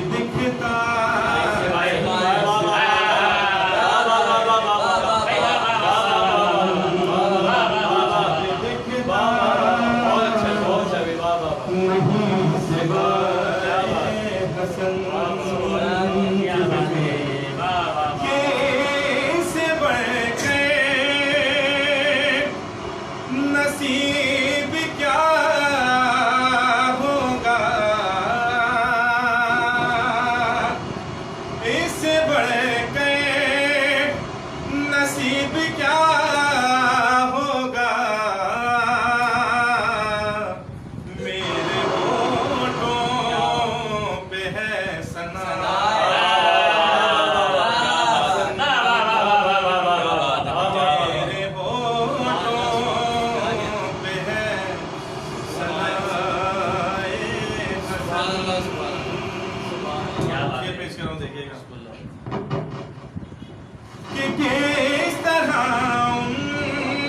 [SPEAKER 7] कि किस तरह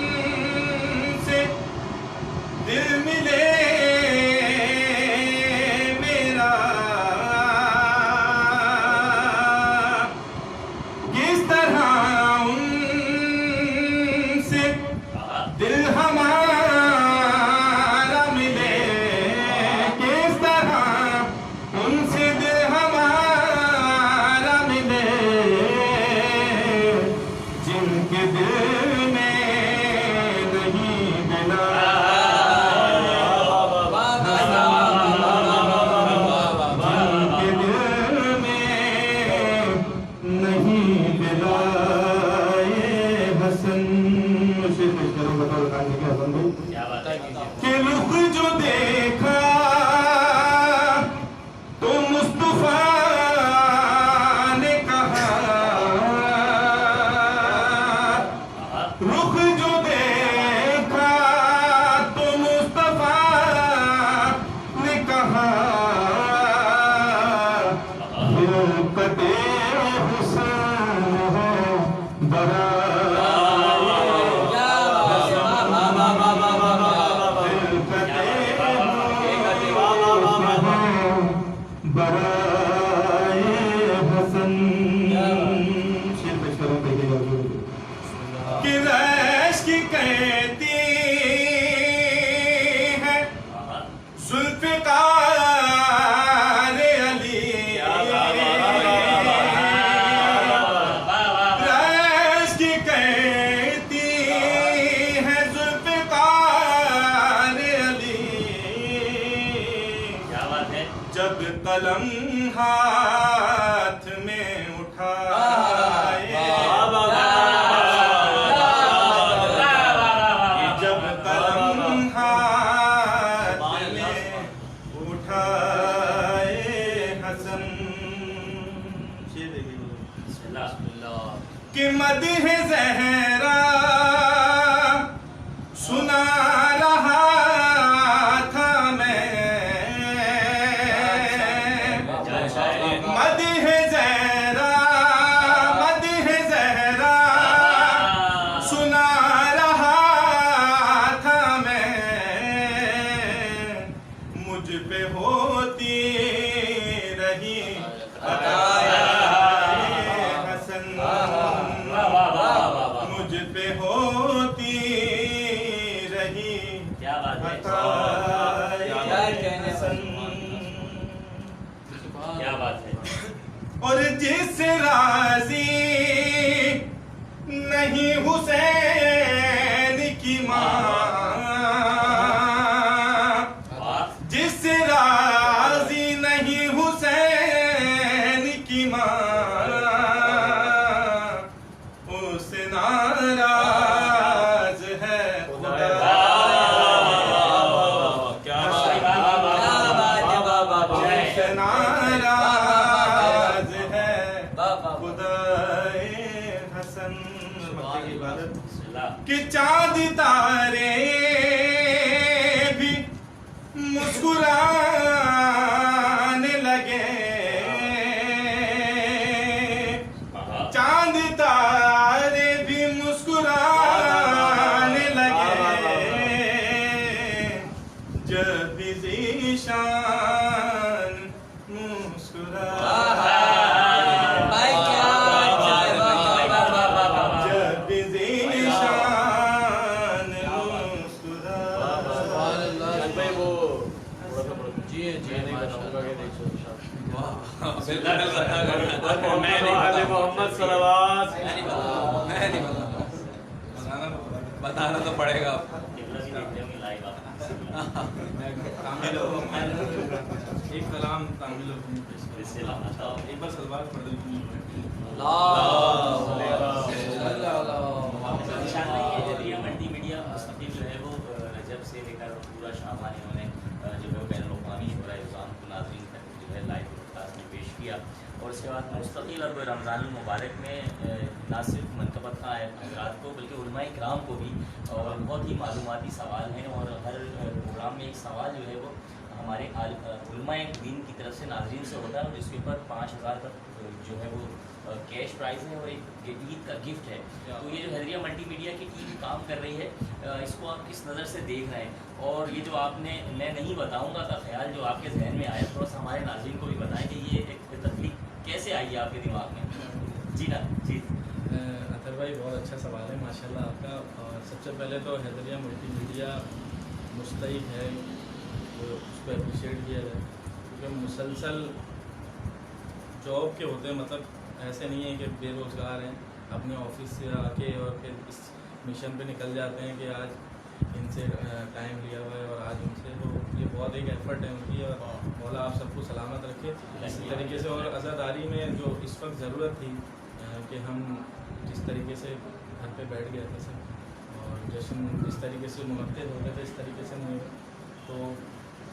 [SPEAKER 7] उनसे दिल मिले मेरा, किस तरह उनसे दिल हमारा मिले, किस तरह उनसे दिल हमारा मिले, जिनके दिल में नहीं मिला, जिनके दिल में नहीं मिला ये हसन। शेर पेश करो बतौर खाने के हसन भाई। कि रुख जो देखा तो मुस्तफा ने कहा, रुख जो देखा तो मुस्तफा ने कहा, खिलकते हुस्न है बराए हसन। शेर पेश करो कि रैश की कहती है जुल्फ़िकार अली, रैश की कहती है जुल्फ़िकार अली, जब कलम हाथ में उठाए, जब कलम हाथ में उठाए हसन। शेर देखिए कि मदह ज़हरा सुना रहा था मैं, मदह ज़हरा, मदह ज़हरा सुना रहा था मैं, मुझ पे होती रही अताए हसन, मुझ पे होती रही अताए हसन।
[SPEAKER 1] क्या बात है।
[SPEAKER 7] और जिस राजी नहीं हुसैन की माँ, जिस राजी नहीं हुसैन की माँ, उस नाराज है खुदा। नाराज है खुदाए हसन। की इबादत कि चांद तारे भी मुस्कुराने लगे, चांद तारे भी मुस्कुराने लगे, जब भी ज़ीशान मुस्कुराए, जब भी ज़ीशान
[SPEAKER 4] मोहम्मद सलावत बताना तो पड़ेगा। एक कलाम तामिल एक बार सलवार पढ़ दो।
[SPEAKER 1] मल्टीमीडिया मुस्तकिल जो है वो रजब से लेकर पूरा शाबान इन्होंने जो है बैनुल अक़वामी शुरा इज़ाम को नाज़रीन तक जो है लाइव ब्रॉडकास्ट में पेश किया। और उसके बाद मुस्तकिल अब रमज़ान मुबारक में ना सिर्फ मनकबत का हज़रात को बल्कि उलमाए किराम को भी और बहुत ही मालूमाती सवाल हैं और हर प्रोग्राम में एक सवाल जो है वो
[SPEAKER 8] हमारे उलमाए दीन की तरफ से नाज़रीन से होता है, और इसके ऊपर 5000 तक जो है वो कैश प्राइज़ है और एक ईद का गिफ्ट है। तो ये जो हैदरिया मल्टीमीडिया की टीम काम कर रही है, इसको आप किस नज़र से देख रहे हैं? और ये जो आपने मैं नहीं बताऊंगा का ख्याल जो आपके जहन में आया, थोड़ा सा हमारे नाज़रीन को भी बताएं कि ये एक तकलीफ कैसे आई है आपके दिमाग में? जी ना जी।
[SPEAKER 4] अतर भाई बहुत अच्छा सवाल है माशाल्लाह आपका। और सबसे पहले तो हैदरिया मल्टीमीडिया मुस्तहिक है तो उसको अप्रिशिएट किया जाए, क्योंकि मुसलसल जॉब के होते हैं, मतलब ऐसे नहीं है कि बेरोज़गार हैं, अपने ऑफिस से आके और फिर इस मिशन पे निकल जाते हैं कि आज इनसे टाइम लिया हुआ है और आज उनसे, तो ये बहुत एक एफर्ट है उनकी, और मौला आप सबको सलामत रखे इसी तरीके से। और अज़ादारी में जो इस वक्त ज़रूरत थी कि हम जिस तरीके से घर पे बैठ गए थे सब, और जश्न जिस तरीके से मुनक्किद होते थे इस तरीके से नहीं, तो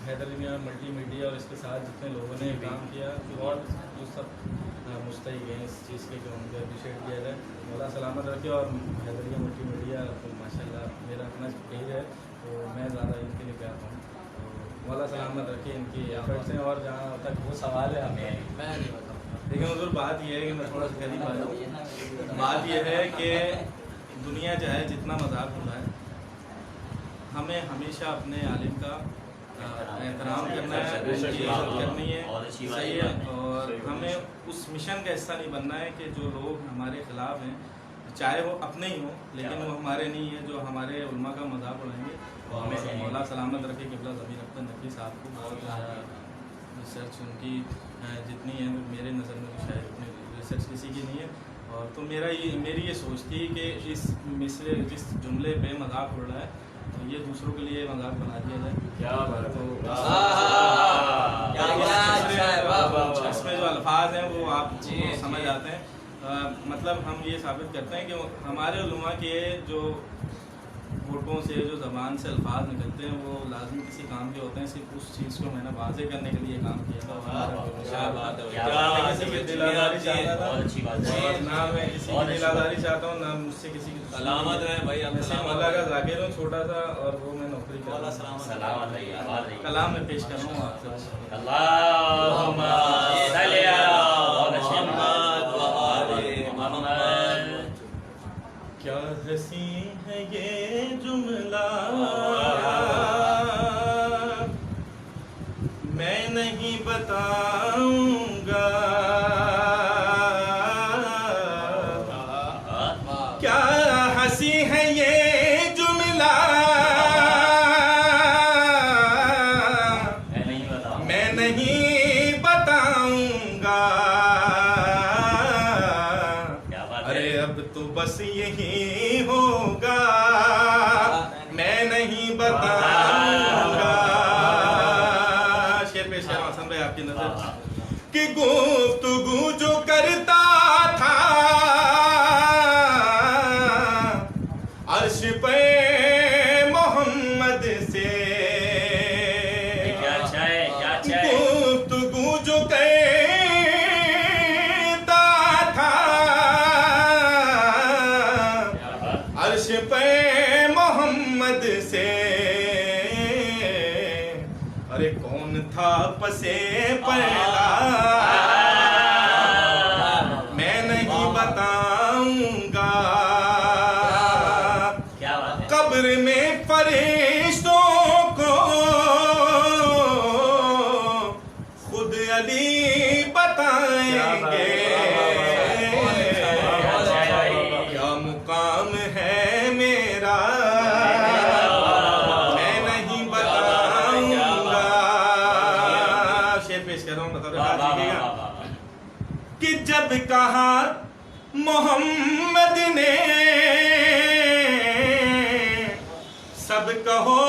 [SPEAKER 4] हैदरिया मल्टीमीडिया और इसके साथ जितने लोगों ने काम किया और जो सब मुस्तहिक हैं इस चीज़ के, जो उनको अप्रिशिएट किया जाए, मौला सलामत रखे। और हैदरिया मल्टीमीडिया तो माशाल्लाह मेरा अपना पेज है, तो मैं ज़्यादा इनके लिए कहता हूँ, तो मौला सलामत रखे इनकी एफर्ट्स हैं। और जहाँ तक वो सवाल है हमें, मैं नहीं बताऊँगा, लेकिन उधर बात यह है कि मैं थोड़ा सा करीब आ जाऊँ। बात यह है कि दुनिया चाहे जितना मजाक उड़ाए, हमें हमेशा अपने आलिम का एहतराम करना है, उनकी इज्जत करनी है, सही है। और हमें उस मिशन का हिस्सा नहीं बनना है कि जो लोग हमारे ख़िलाफ़ हैं, चाहे वो अपने ही हों लेकिन वो हमारे नहीं है, जो हमारे उलमा का मजाक उड़ाएंगे। और मौला सलामत रखे किबला ज़मीन अख्तर नकी साहब को, बहुत रिसर्च उनकी जितनी है मेरे नज़र में तो शायद उतनी रिसर्च किसी की नहीं है। और तो मेरी ये सोच थी कि इस मिसरे जिस जुमले पे मजाक उड़ रहा है, तो ये दूसरों के लिए मजाक बना दिया जाए। क्या बात है, तो इसमें जो अल्फाज हैं वो आप समझ आते हैं। मतलब हम ये साबित करते हैं कि हमारे उलमा के जो होठों से जो ज़बान से अल्फाज निकलते हैं वो लाजमी किसी काम के होते हैं, सिर्फ उस चीज़ को मैंने वाज़े करने के लिए काम किया था। किसी की दिलादारी चाहता था, और ना मैं किसी की दिलादारी चाहता हूँ, ना मुझसे किसी की सलामत रहे भाई। अल्लाह का जाकिर हूँ छोटा सा, और वो मैं नौकरी कर रहा हूँ। कलाम में पेश कर रहा हूँ आपसे। क्या हसी है ये जुमला, मैं नहीं बताऊंगा, क्या हसी है ये जुमला, मैं नहीं बताऊंगा। अरे अब तो बस यही होगा, मैं नहीं बताऊंगा। शेर पेश कर हसन भाई आपकी नजर कि गुफ्तगू जो करता था अर्श पे मोहम्मद से, गुफ्तगू जो अर्श पे मोहम्मद से, अरे कौन था पसे पर्दा, मैं नहीं बताऊंगा। कब्र में फरिश्तों को खुद अली बताएंगे, क्या मुकाम है मेरा, मैं नहीं बताऊंगा। शेर पेश कर रहा हूँ, बता कि जब कहा मोहम्मद ने सब कहो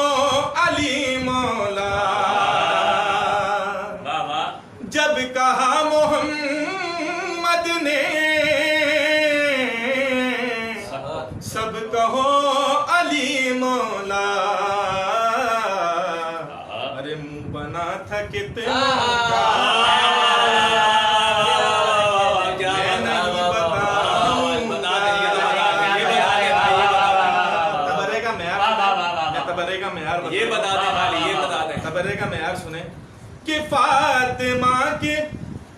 [SPEAKER 4] अली मौला, जब कहा मोहम्मद ने सब कहो अली मौला, अरे मुंह बना था कितना तबरे का
[SPEAKER 7] का मेयार सुने कि फातिमा के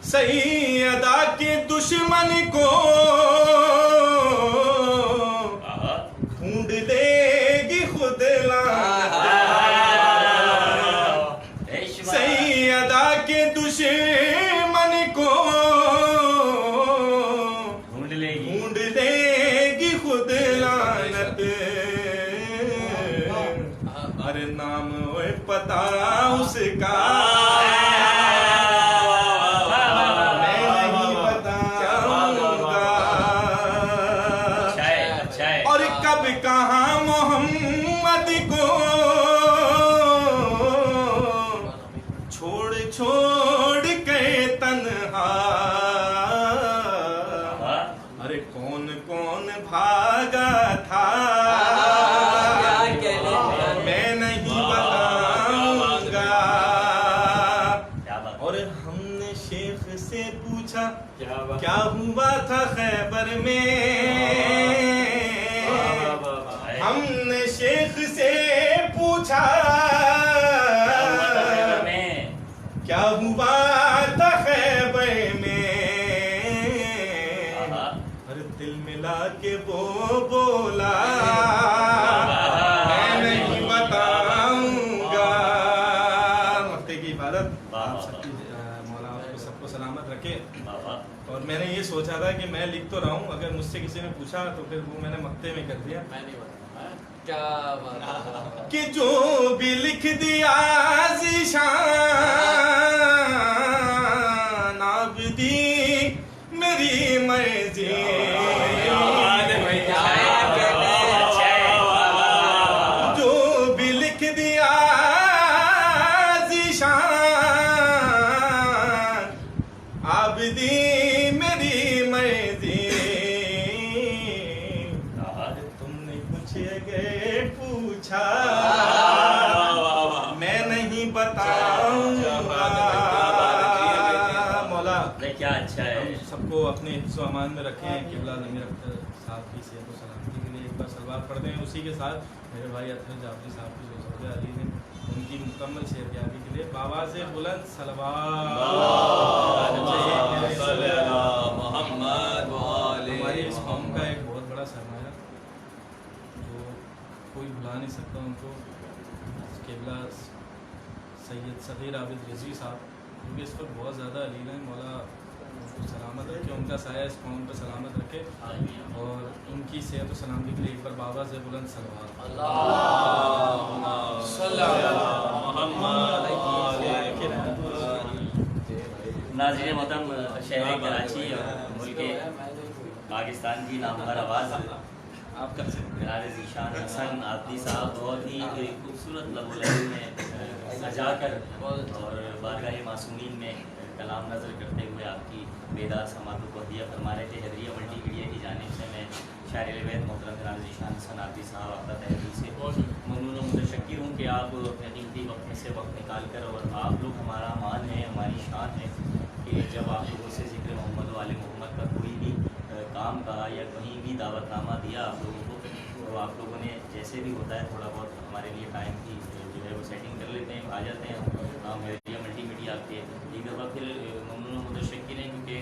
[SPEAKER 7] सैयदा के दुश्मन को ढूंढ लेगी खुद सैयदा के दुश्मन को ढूंढ लेगी खुद लानत। अरे नाम और पता उसका कहाँ मोहम्मद को छोड़ छोड़ के तन्हा। अरे कौन कौन भागा था मैं नहीं बताऊंगा। और हमने शेख से पूछा क्या हुआ था खैबर में। हमने शेख से पूछा क्या हुआ था खैबर में। हर दिल मिला के वो बोला मैं नहीं बताऊंगा। मक्के की इबादत आप सबकी मौला आपको सबको सलामत रखे। और मैंने ये सोचा था कि मैं लिख तो रहा हूँ, अगर मुझसे किसी ने पूछा तो फिर वो मैंने मक्ते में कर दिया।
[SPEAKER 2] क्या बात
[SPEAKER 7] कि जो भी लिख दिया ज़ीशान आबदी मेरी मर्जी। जो भी लिख दिया ज़ीशान आबदी मेरी मर्जी। तुमने कुछ अगर पूछा मैं नहीं बताऊंगा। मौला
[SPEAKER 8] क्या अच्छा है।
[SPEAKER 7] सबको अपने हिस्सों अमान में रखें। किबला ज़मीर अख्तर साहब की सेहत और सलामती के लिए एक बार सलवार पढ़ते हैं। उसी के साथ मेरे भाई अतहर जाफरी साहब की जो अली ने उनकी मुकम्मल सेहतयाबी के लिए बाबा से बुलंद सलवार। हमारी इस कौम का एक बहुत बड़ा सरमाया जो कोई भुला नहीं सकता उनको, किबला सैयद सग़ीर आबिद रिज़वी साहब, क्योंकि इस वक्त बहुत ज़्यादा अलील हैं। मौला उनको सलामत रखे, उनका साया इस कौम पर सलामत रखे और उनकी सेहत और सलामती के लिए एक बार बाबा से बुलंद सलवार।
[SPEAKER 8] नाज़रीन मोहतरम, शहर कराची मुल्क पाकिस्तान की नामवर आवाज़ आपका जनाब ज़ीशान हसन आबदी साहब बहुत ही खूबसूरत लबोलहज़ में सजा कर और बारगाह मासूमीन में कलाम नज़र करते हुए आपकी बेदार समातों को दिया फरमा रहे थे। हैदरिया मल्टी मीडिया की जानिब से मैं शायर वैद मोहतरम जनाब ज़ीशान हसन आबदी साहब आपका तहे दिल से ममनून और मुतशक्किर हूँ कि आप अपने कीमती वक्त में से वक्त निकाल कर, और आप लोग हमारा मान है, हमारी शान है कि जब आप लोगों से ज़िक्र मोहम्मद वाले मोहम्मद का कोई भी काम कहा या कहीं भी दावतनामा दिया आप लोगों को, तो आप लोगों ने जैसे भी होता है थोड़ा बहुत हमारे लिए टाइम की जो है वो सेटिंग कर लेते हैं, आ जाते हैं हम हैदरिया मल्टी मीडिया आपके एक दफ़ा फिर ममनून मुतशक्किर हैं, क्योंकि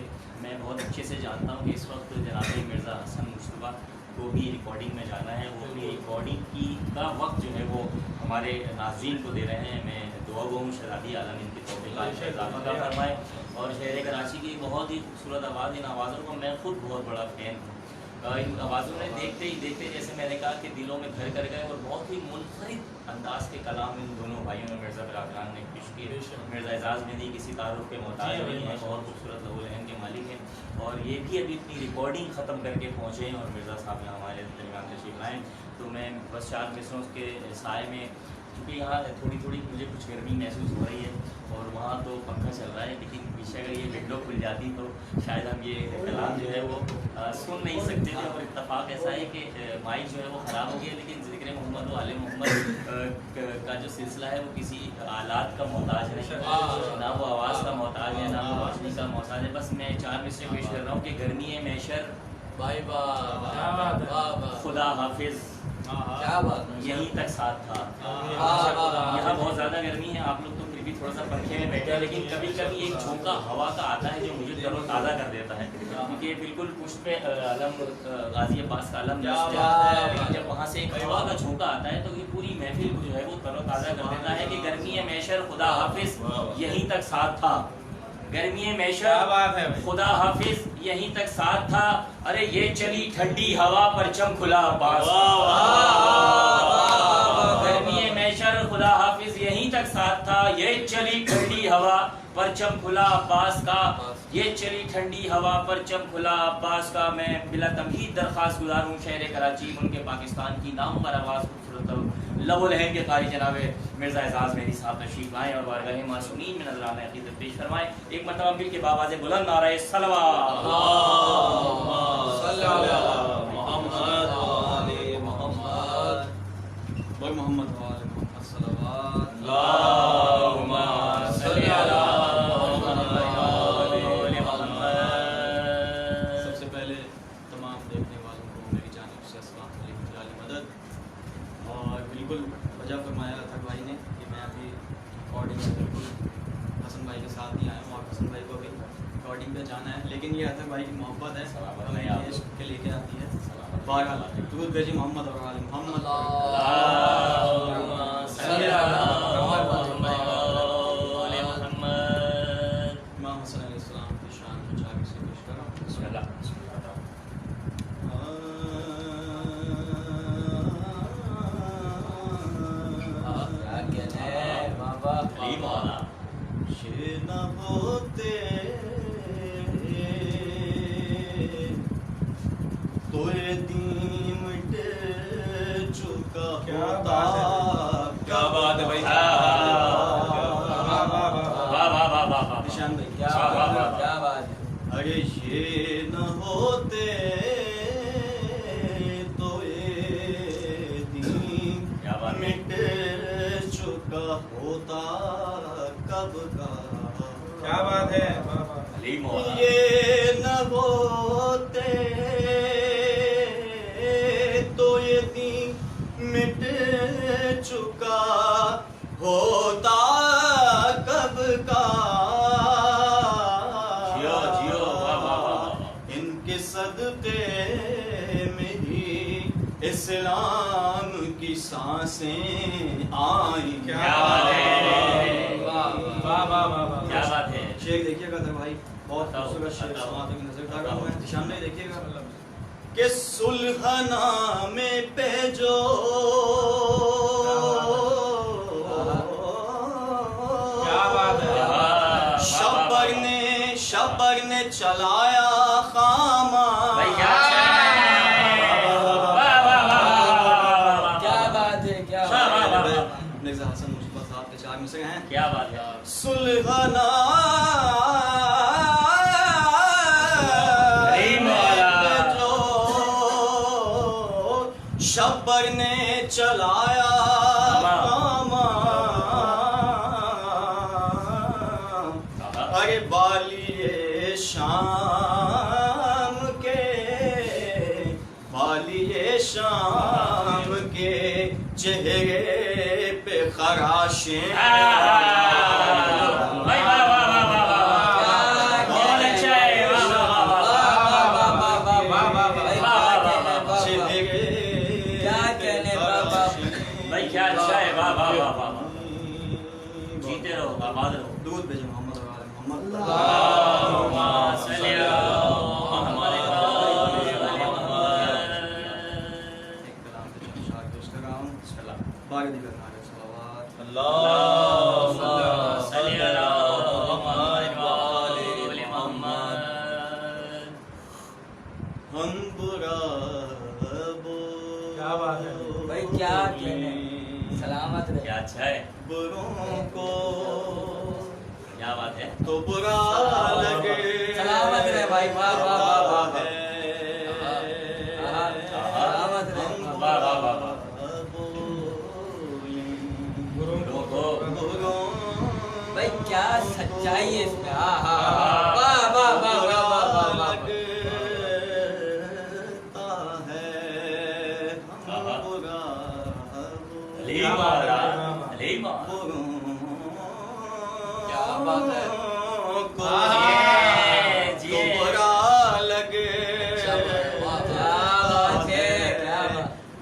[SPEAKER 8] मैं बहुत अच्छे से जानता हूँ कि इस वक्त जनाब मिर्ज़ा हसन मुश्तबा को भी रिकॉर्डिंग में जाना है। वो भी रिकॉर्डिंग की का वक्त जो है वो हमारे नाज़रीन को दे रहे हैं। मैं दुआ गो हूँ शरादी आलम इनकी तौफ़ीक़ात में इज़ाफ़ा फरमाए। और शहर कराची की बहुत ही खूबसूरत आवाज़, इन आवाज़ों का मैं खुद बहुत बड़ा फ़ैन हूँ। इन आवाज़ों ने देखते ही देखते जैसे मैंने कहा कि दिलों में घर कर गए, और बहुत ही मुनफरिद अंदाज के कलाम इन दोनों भाइयों ने मिर्ज़ा बिलावल ने पेश किए। मिर्ज़ा एजाज़ मेहदी किसी तारुफ के मोहताज नहीं है, बहुत खूबसूरत लबोलहज़ के मालिक हैं, और ये भी अभी अपनी रिकॉर्डिंग ख़त्म करके पहुँचे हैं और मिर्ज़ा साहब यहाँ हमारे दरमियान तशरीफ़ लाएँ। तो मैं बस 4 मिसरों के साय में, क्योंकि यहाँ थोड़ी थोड़ी मुझे कुछ गर्मी महसूस हो रही है और वहाँ तो पंखा चल रहा है, लेकिन पीछे अगर ये विंडो खुल जाती तो शायद हम ये कलाम जो है वो सुन नहीं सकते थे। और इत्तफाक ऐसा है कि माइक जो है वो ख़राब हो गया, लेकिन ज़िक्र मोहम्मद वाले मोहम्मद का जो सिलसिला है वो किसी आलात का मोहताज नहीं, ना वो आवाज़ का मोहताज है, ना वो रोशनी का मोहताज है। बस मैं 4 मिसरें पेश कर रहा हूँ कि गर्मी है मैशर
[SPEAKER 2] भाई
[SPEAKER 8] खुदा हाफिज़
[SPEAKER 2] क्या बात,
[SPEAKER 8] यहीं तक साथ था। यहाँ बहुत ज़्यादा गर्मी है, आप लोग तो फिर भी थोड़ा सा पंखे में बैठे हैं, लेकिन कभी कभी एक झोंका हवा का आता है जो मुझे तरोताज़ा कर देता है, क्योंकि बिल्कुल पुष्ट पे आलम गाजी अब्बास का आलम नस्त है, लेकिन जब वहाँ से एक हवा का झोंका आता है तो ये पूरी महफिल जो है वो तरोताज़ा कर देता है कि गर्मी मैशर खुदा हाफिज यहीं तक साथ था, गर्मी मैशर खुदा हाफिज यहीं तक साथ था, अरे ये चली ठंडी हवा परचम खुला अब्बास, गर्मी मैशर खुदा हाफिज यहीं तक साथ था, ये चली ठंडी हवा परचम खुला अब्बास का, ये चली ठंडी हवा परचम खुला अब्बास का। मैं बिला तमहीद दरख्वास्त गुजार हूँ शहर कराची मुल्क पाकिस्तान की नामवर आवाज़ खूबसूरत लबो लहन के कारी जनाब मिर्ज़ा एजाज मेरी साहब तशरीफ लाएँ और बारगाह मासूमीन में नजराना अक़ीदत पेश फरमाएँ। एक मरतबा मिल के बाबाज़ बुलंद नारे सलवात
[SPEAKER 7] बिल्कुल वजह फरमाया था भाई ने कि मैं अभी रिकॉर्डिंग में बिल्कुल हसन भाई के साथ नहीं आया हूँ और हसन भाई को भी रिकॉर्डिंग पे जाना है, लेकिन ये अतक भाई की मोहब्बत है हमें देश के लेके आती है। बहरहाल दुरूद भेजी मोहम्मद और आले मोहम्मद। इमाम हसन अलैहिस्सलाम की शान कुछ आगे से पेश कर रहा हूँ। ये न होते तो ये दिन मिट चुका होता। क्या बात है भाई, निशान भाई क्या बात है। अरे ये न होते तो ये दिन मिट चुका होता कब का। क्या बात है, ये न होते तो ये दिन मिट चुका होता कब का। जियो जियो इनके सदके में ही इस्लाम की सांसें आई। क्या बात है, क्या बात है। शेख देखिएगा तो भाई बहुत खूबसूरत शेख समातों की नजर डाला हुआ है। निशान में देखिएगा कि सुल्हनामे पे जो क्या बात है शब्बर ने चलाया खामा। हसन मुश्तफा साहब के चार में से हैं। क्या बात है। सुल्हना जो शब्बर ने चलाया कामा, अरे बालिए शाम के चेहरे पे खराशें। क्या अच्छा है, वाह वाह वाह वाह, जीते रहो आबाद रहो। दूध भेजो मोहम्मद और आले क्या बात है भाई, क्या सलामत रहे। क्या अच्छा है, बुरों को क्या बात है तो बुरा लगे। सलामत रहे भाई, वाह वाह वाह वाह, सलामत रहे, वाह वाह वाह वाह। भाई क्या सच्चाई है इसमें, वाह वाह वाह वाह वाह वाह।
[SPEAKER 2] को
[SPEAKER 8] जी,
[SPEAKER 2] तो बुरा लगे।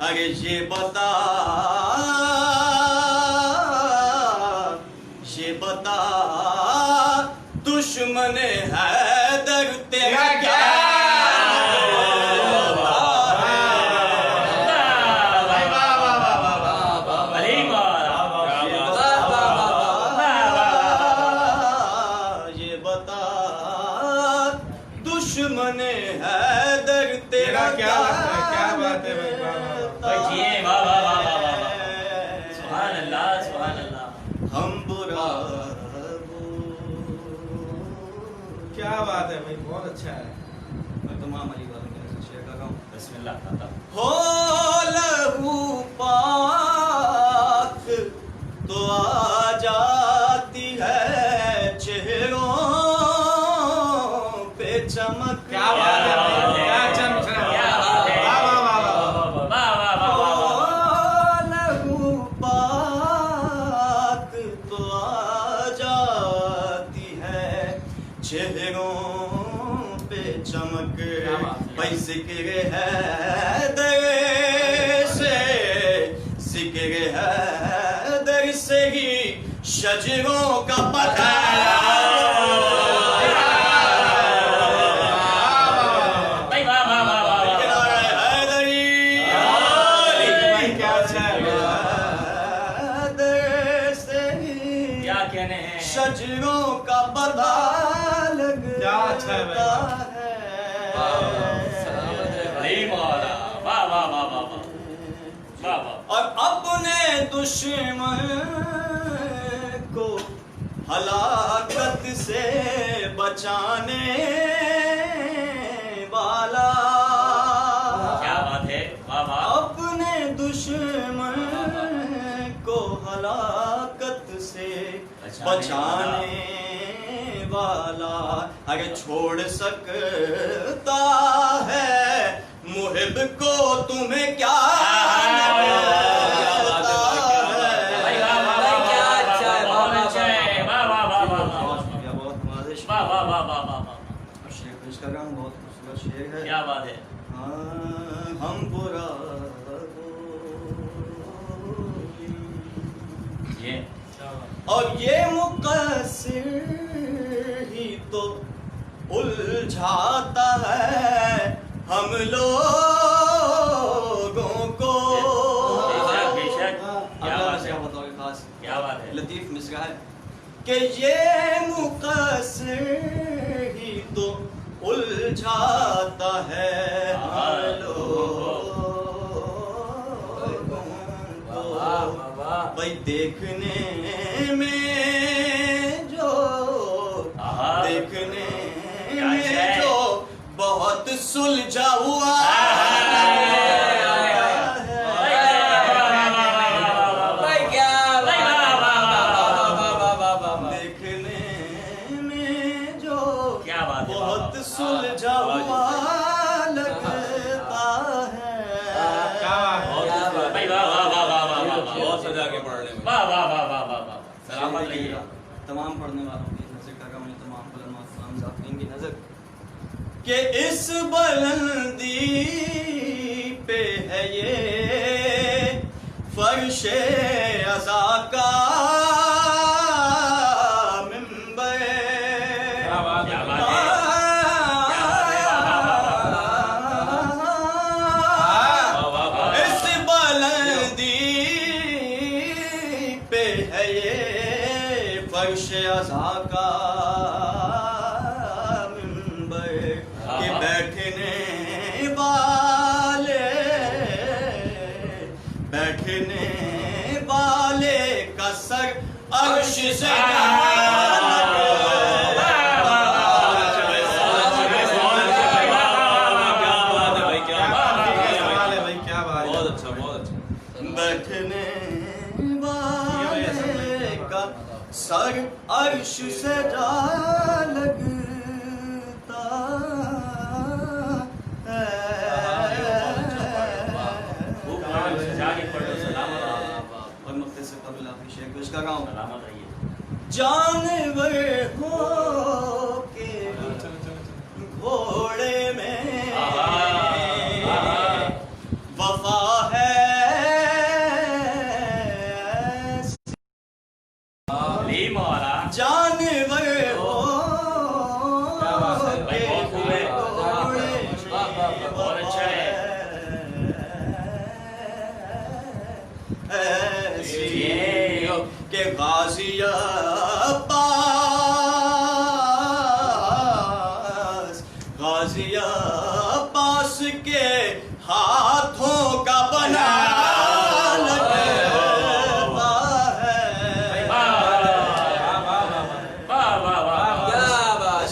[SPEAKER 2] अरे ये बता दुश्मन हैदर तेरा क्या ये बता दुश्मन हैदर तेरा क्या
[SPEAKER 7] बात है भाई,
[SPEAKER 8] जी, वाह वाह वाह वाह वाह, सुभान अल्लाह सुभान अल्लाह।
[SPEAKER 2] हम बुरा
[SPEAKER 7] क्या बात है भाई, बहुत अच्छा है।
[SPEAKER 2] मैं तमाम अली वालों के शेर कर रहा हूँ।
[SPEAKER 8] बिस्मिल्लाह।
[SPEAKER 2] हो लहू पाक तो आ जाती है चेहरों पे चमक।
[SPEAKER 7] क्या बात है भाई, क्या चमक रहा है। वाह वाह वाह वाह।
[SPEAKER 2] हो लहू पाक तो आ जाती है चेहरों पे चमक। भाई जिक्र है दर से ही शजरों का पता। शजरों का पता लगता
[SPEAKER 7] क्या अच्छा है भाई।
[SPEAKER 2] और अपने दुश्मन को हलाकत से बचाने वाला।
[SPEAKER 8] क्या बात है, वाह वाह।
[SPEAKER 2] अपने दुश्मन को हलाकत से बचाने वाला। अरे छोड़ सकता है मुहिब को तुम्हें क्या बहुत खूबसूरत शेर है।
[SPEAKER 8] क्या बात है।
[SPEAKER 2] हम बुरा
[SPEAKER 8] ये
[SPEAKER 2] और ये मुक़स्सिर ही तो उलझाता है हम लोगों को।
[SPEAKER 8] बेशक, क्या बात है।
[SPEAKER 2] खास
[SPEAKER 8] क्या बात है।
[SPEAKER 2] लतीफ मिसरा है कि ये मुक़स्सिर ही तो उलझाता है हम लोगों को। भाई देखने में जो बहुत सुलझा हुआ देखने में जो बहुत सुलझा हुआ लगता है।
[SPEAKER 8] बहुत सजा के पढ़ने में। वाह वाह वाह वाह वाह वाह। सलामत रहिए।
[SPEAKER 2] तमाम पढ़ने वालों की नजर कर रहा हूँ, तमाम ज़ाकिरीन की नजर कि इस बुलंदी पे है ये फर्शे अज़ा का मिंबर। इस बुलंदी पे है ये फर्शे अज़ा का मिंबर कि बैठने वाले का सर अर्श से बैठने वाले का सर अर्श से जा लगता है। और मुख्तसर कबील आखिरी शेर पेश कर रहा हूँ। जानवर के हाथों का बना लगता है।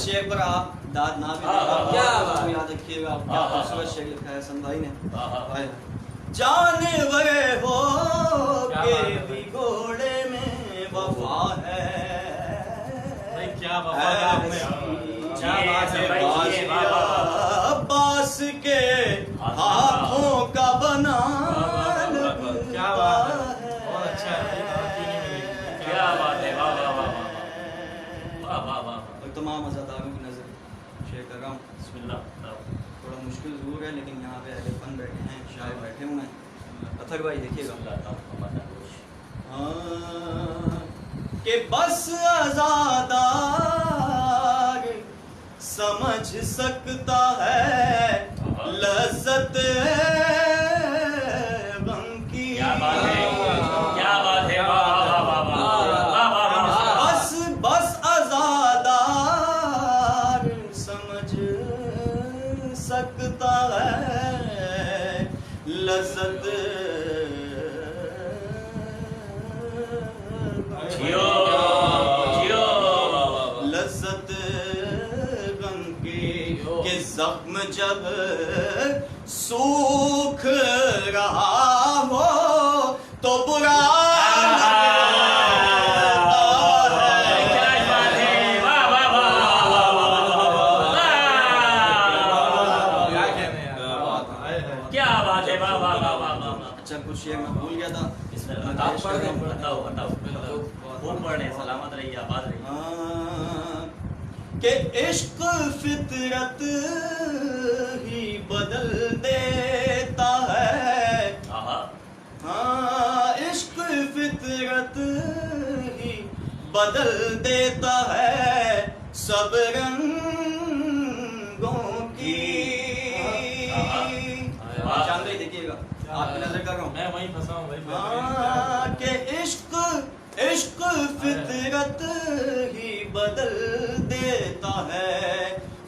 [SPEAKER 2] शेर पर आप दाद ना भी याद रखिएगा। क्या खूबसूरत शेर लिखा है सन भाई ने। जानवर हो के भी घोड़े में वफा है।
[SPEAKER 7] क्या वफा है आपने, क्या बात है भाई,
[SPEAKER 2] बास के हाथों का बना
[SPEAKER 7] क्या बात है, बहुत अच्छा है,
[SPEAKER 8] क्या बात है, वाह वाह वाह वाह वाह वाह।
[SPEAKER 2] और तमाम अज़ादारों की नज़र शेयर कर रहा हूँ।
[SPEAKER 8] बिस्मिल्लाह।
[SPEAKER 2] थोड़ा मुश्किल ज़रूर है लेकिन यहाँ पे अहले फन बैठे हैं, शायर बैठे हुए हैं। अथर भाई देखिएगा कि बस आज़ादार समझ सकता है लज़्ज़त गम की।
[SPEAKER 8] क्या बात है, क्या बात है, वाह वाह वाह वाह।
[SPEAKER 2] बस आज़ादार समझ सकता है लज़्ज़त
[SPEAKER 8] जियो जियो
[SPEAKER 2] लज़्ज़त गम की के ज़ख्म जब सूख रहा हो तो बुरा शेर मैं भूल गया था।
[SPEAKER 8] आप पढ़ रहे, बताओ बताओ खूब पढ़ रहे, सलामत रहिए, आबाद रहिए।
[SPEAKER 2] कि इश्क फितरत ही बदल देता है। हाँ, इश्क फितरत ही बदल देता है सब रंगों की। चांद भाई देखिएगा, आपकी नजर कर रहा हूँ
[SPEAKER 7] मैं वहीं फंसा हूँ भाई।
[SPEAKER 2] कि इश्क फितरत ही बदल देता है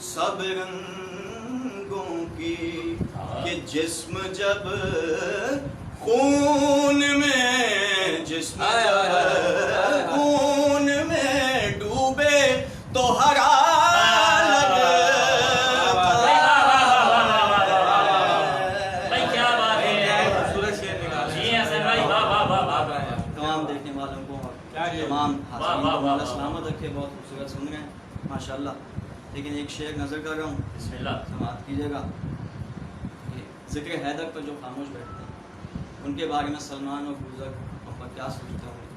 [SPEAKER 2] सब रंगों की। कि जिस्म जब खून में डूबे तो हरा सलामत रखे। बहुत खूबसूरत सुन रहे हैं माशाल्लाह। लेकिन एक शेर नजर कर रहा हूँ, समाअत कीजिएगा। जिक्र हैदर पर जो खामोश बैठते हैं उनके बारे में सलमान और गुजर क्या सोचते होंगे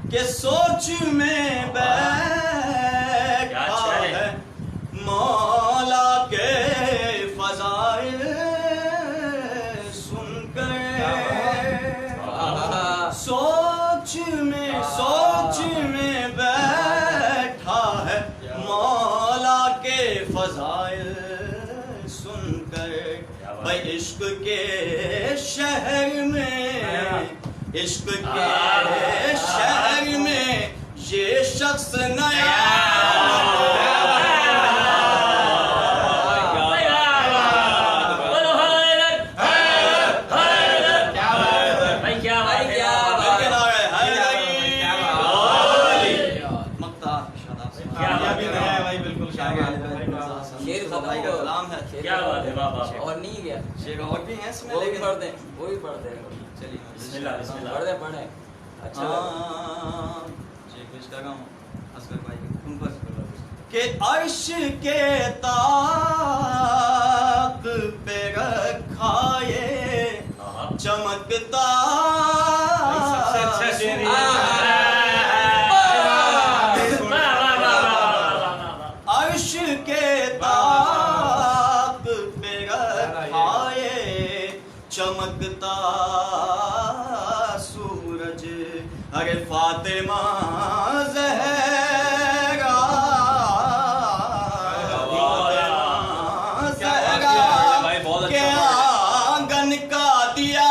[SPEAKER 2] कि सोच में बैठा है मौला के फज़ाइल सुनकर। सोच में बैठा है मौला के फज़ाइल सुनकर। भाई इश्क के शहर में ये शख्स नया
[SPEAKER 8] क्या बात है, वाह वाह।
[SPEAKER 6] और नहीं गया
[SPEAKER 2] शेर और भी हैं इसमें,
[SPEAKER 6] वो भी
[SPEAKER 2] लेकिन
[SPEAKER 6] पढ़ दे, वो भी पढ़ दे।
[SPEAKER 2] चलिए
[SPEAKER 8] बिस्मिल्लाह बिस्मिल्लाह।
[SPEAKER 6] पढ़ दे, पढ़े अच्छा
[SPEAKER 2] शेर कुछ कर रहा हूँ असगर भाई तुम पर के अर्श के ताक पे रखा ये चमकता
[SPEAKER 7] सबसे अच्छा शेर ये
[SPEAKER 2] अर्श के ताक पे रखा ये चमकता सूरज। अरे फातिमा ज़हरा के आंगन का दिया।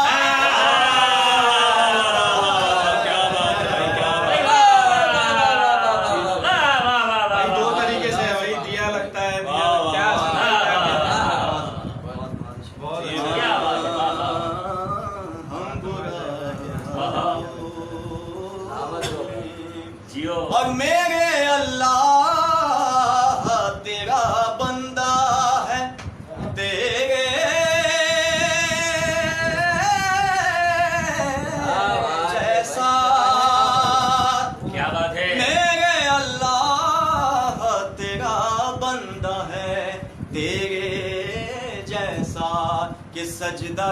[SPEAKER 2] अज़ादा कि सजदा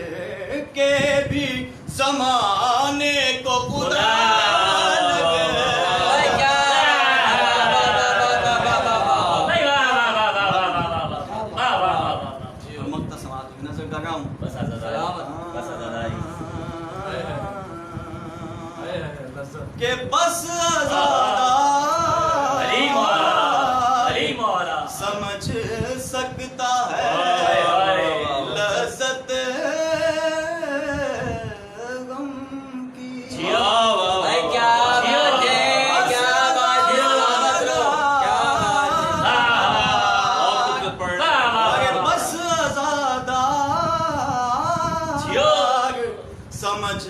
[SPEAKER 2] करके भी ज़माने को खुदा के बस समझ सकता है लज़्ज़त गम की। बस ज़्यादा समझ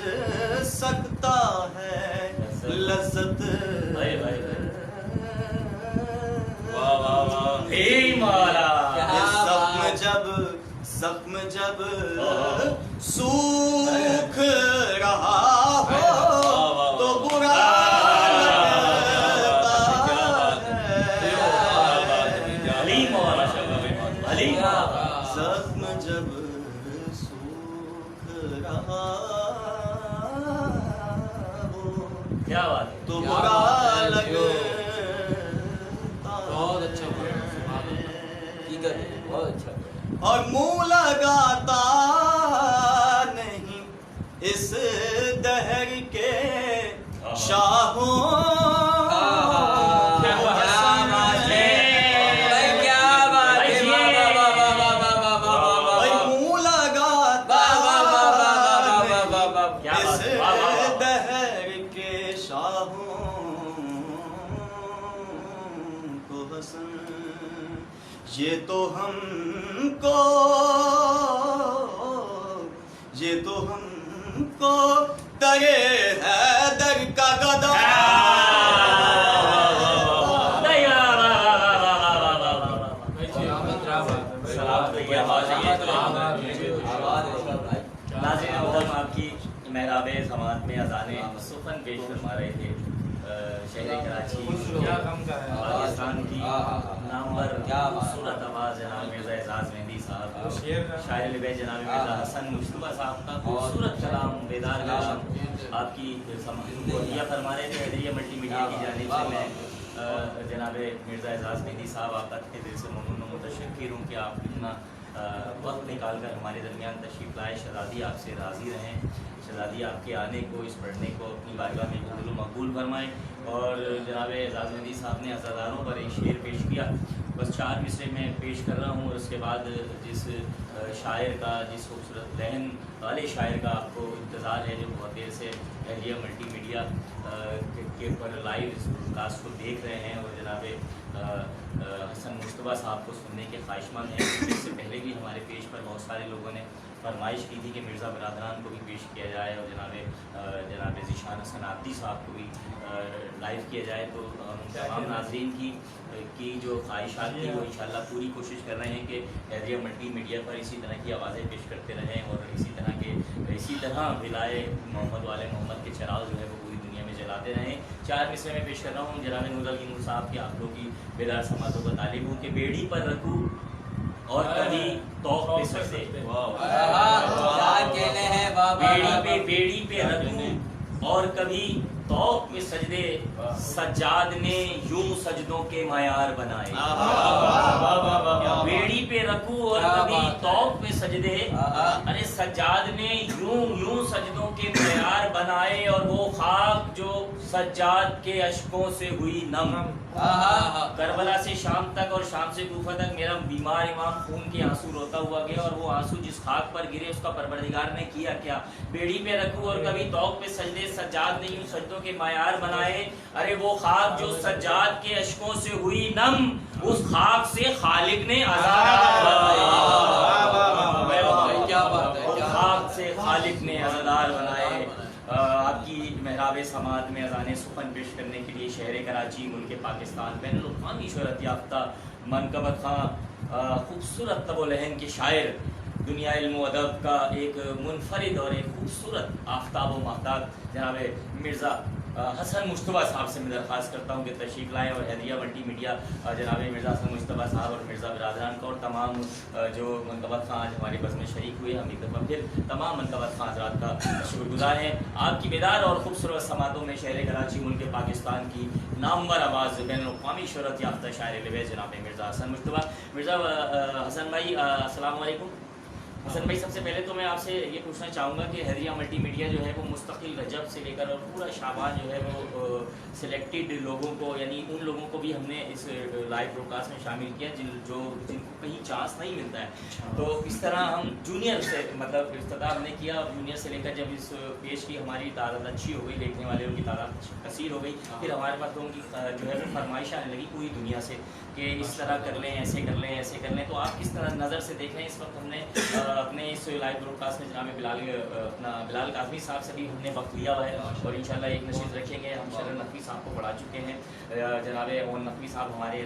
[SPEAKER 2] सकता है लज़्ज़त ज़ख्म जब सूख रहा हो तो बुरा लगता है। ज़ख्म जब सूख रहा हो
[SPEAKER 8] क्या बात है,
[SPEAKER 2] तो बुरा लगता है।
[SPEAKER 6] बहुत अच्छा
[SPEAKER 2] और मुंह लगाता नहीं इस दहर के शाहों मुंह लगाता इस दहर के शाहों को हसन ये तो हमको दरे हैदर का गदा
[SPEAKER 8] आपकी मेहराबे ज़मात में अज़ाने सुफ़न पेश फरमा रहे थे। शहर कराची पाकिस्तान की नामवर खूबसूरत आवाज़ जनाब मिर्ज़ा एजाज़ मेहंदी साहब, शायर लिबे जनाब मिर्ज़ा हसन मुश्तबा साहब का खूबसूरत कलाम बेदार कलाम आपकी दिया फरमा रहे थे। हैदरिया मल्टीमीडिया की जानिब से मैं जनाब मिर्ज़ा एजाज़ मेहंदी साहब आपका तहे दिल से ममनून व मुतशक्किर हूँ कि आप इतना वक्त निकाल कर हमारे दरमियान तशरीफ़ लाए। शहज़ादी आपसे राज़ी रहें, शहज़ादी आपके आने को, इस पढ़ने को अपनी बारगाह में कबूल मकबूल फरमाएँ। और जनाब एजाज़ मेहंदी साहब ने अज़ादारों पर एक शेर पेश किया, बस 4 मिसरे में पेश कर रहा हूँ। और उसके बाद जिस शायर का, जिस खूबसूरत लहन वाले शायर का आपको इंतज़ार है, जो बहुत देर से हैदरिया मल्टीमीडिया के पर लाइव कास्ट को देख रहे हैं और जनाब हसन मुश्तबा साहब को सुनने के ख्वाहिशमंद हैं। इससे पहले भी हमारे पेश पर बहुत सारे लोगों ने फरमाइश की थी कि मिर्ज़ा बरादरान को भी पेश किया जाए और जनाब ज़ीशान हसन आब्दी साहब को भी लाइव किया जाए। तो हम तमाम नाज़रीन की जो ख्वाहिशात थी वो इंशाल्लाह पूरी कोशिश कर रहे हैं कि हैदरिया मल्टीमीडिया पर इसी तरह की आवाज़ें पेश करते रहें और इसी तरह विलाए मोहम्मद वाले मोहम्मद के चिराग जो है वो पूरी दुनिया में जलाते रहें। 4 मिसरे में पेश कर रहा हूँ। जनाब नूर साहब की आप लोग की बेदार समातों को तालिब हूँ कि बेड़ी पर रखूँ और कभी तौक पे सजदे, बेड़ी पे रखूं और कभी तौक में सजदे, सज्जाद ने यूं सजदों के मायार बनाए। बेड़ी पे रखूं और कभी तौक में सजदे, अरे सज्जाद ने यूं सजदों के मायार बनाए और वो खाक जो सज्जाद के अश्कों से हुई नम। करबला से शाम तक और शाम से कूफा तक मेरा बीमार इमाम खून के आंसू रोता हुआ गया और वो आंसू जिस खाक पर गिरे उसका परवरदिगार ने किया क्या। बेड़ी पे रखूं और कभी तौक पे सजदे, सज्जाद ने यूं सजदों के मायार बनाए, अरे वो खाक जो सज्जाद के अश्कों से हुई नम, उस खाक से खालिक ने आज़ादार बनाए। खाक से खालिक ने आज़ादार बनाए। आपकी मेहराबे समात में अज़ाने सुफ़न पेश करने के लिए शहर कराची, मुल्क पाकिस्तान, बैनुल-अक़वामी शोहरत याफ्ता मनकबत खां, खूबसूरत तबो लहन के शायर, दुनिया इल्म व अदब का एक मुनफरिद और एक खूबसूरत आफ्ताब व महताब जनाब मिर्ज़ा हसन मुश्तबा साहब से मैं दरख्वास्त करता हूँ कि तशरीफ़ लाएँ और हैदरिया मल्टी मीडिया जनाब मिर्ज़ा हसन मुश्तबा साहब और मिर्ज़ा बिरादरान को और तमाम जो मनकबत खां आज हमारे बस में शरीक हुए, हम एक दफ़ा फिर तमाम मनकबत खां हज़रात का शुक्रगुज़ार हैं। आपकी बेदार और खूबसूरत समातों में शहर कराची मुल्क पाकिस्तान की नामवर आवाज़ बैनुल-अक़वामी शोहरत याफ्ता शायर लबेज़ जनाब मिर्ज़ा हसन मुश्तबा। मिर्ज़ा हसन भाई अस्सलाम वालेकुम। हसन भाई, सबसे पहले तो मैं आपसे ये पूछना चाहूँगा कि हैदरिया मल्टी मीडिया जो है वो मुस्तकिल रजब से लेकर और पूरा शाबान जो है वो सिलेक्टेड लोगों को, यानी उन लोगों को भी हमने इस लाइव ब्रॉडकास्ट में शामिल किया जिनको कहीं चांस नहीं मिलता है। तो इस तरह हम जूनियर से मतलब इफ्तिताह हमने किया, जूनियर से लेकर जब इस पेज की हमारी तादाद अच्छी हो गई, देखने वाले की तादाद कसीर हो गई, फिर हमारे पास लोगों की जो है वो फरमाइश आने लगी पूरी दुनिया से कि इस तरह कर लें, ऐसे कर लें, ऐसे कर लें। तो आप किस तरह नज़र से देख रहे हैं? इस वक्त हमने अपने इस लाइव ब्रॉडकास्ट में जनाब बिलाल काज़मी साहब से भी हमने वक्त लिया हुआ है और इंशाल्लाह एक नशीद रखेंगे। हम शरण नकवी साहब को पढ़ा चुके हैं, जनाब ओन नकवी साहब हमारे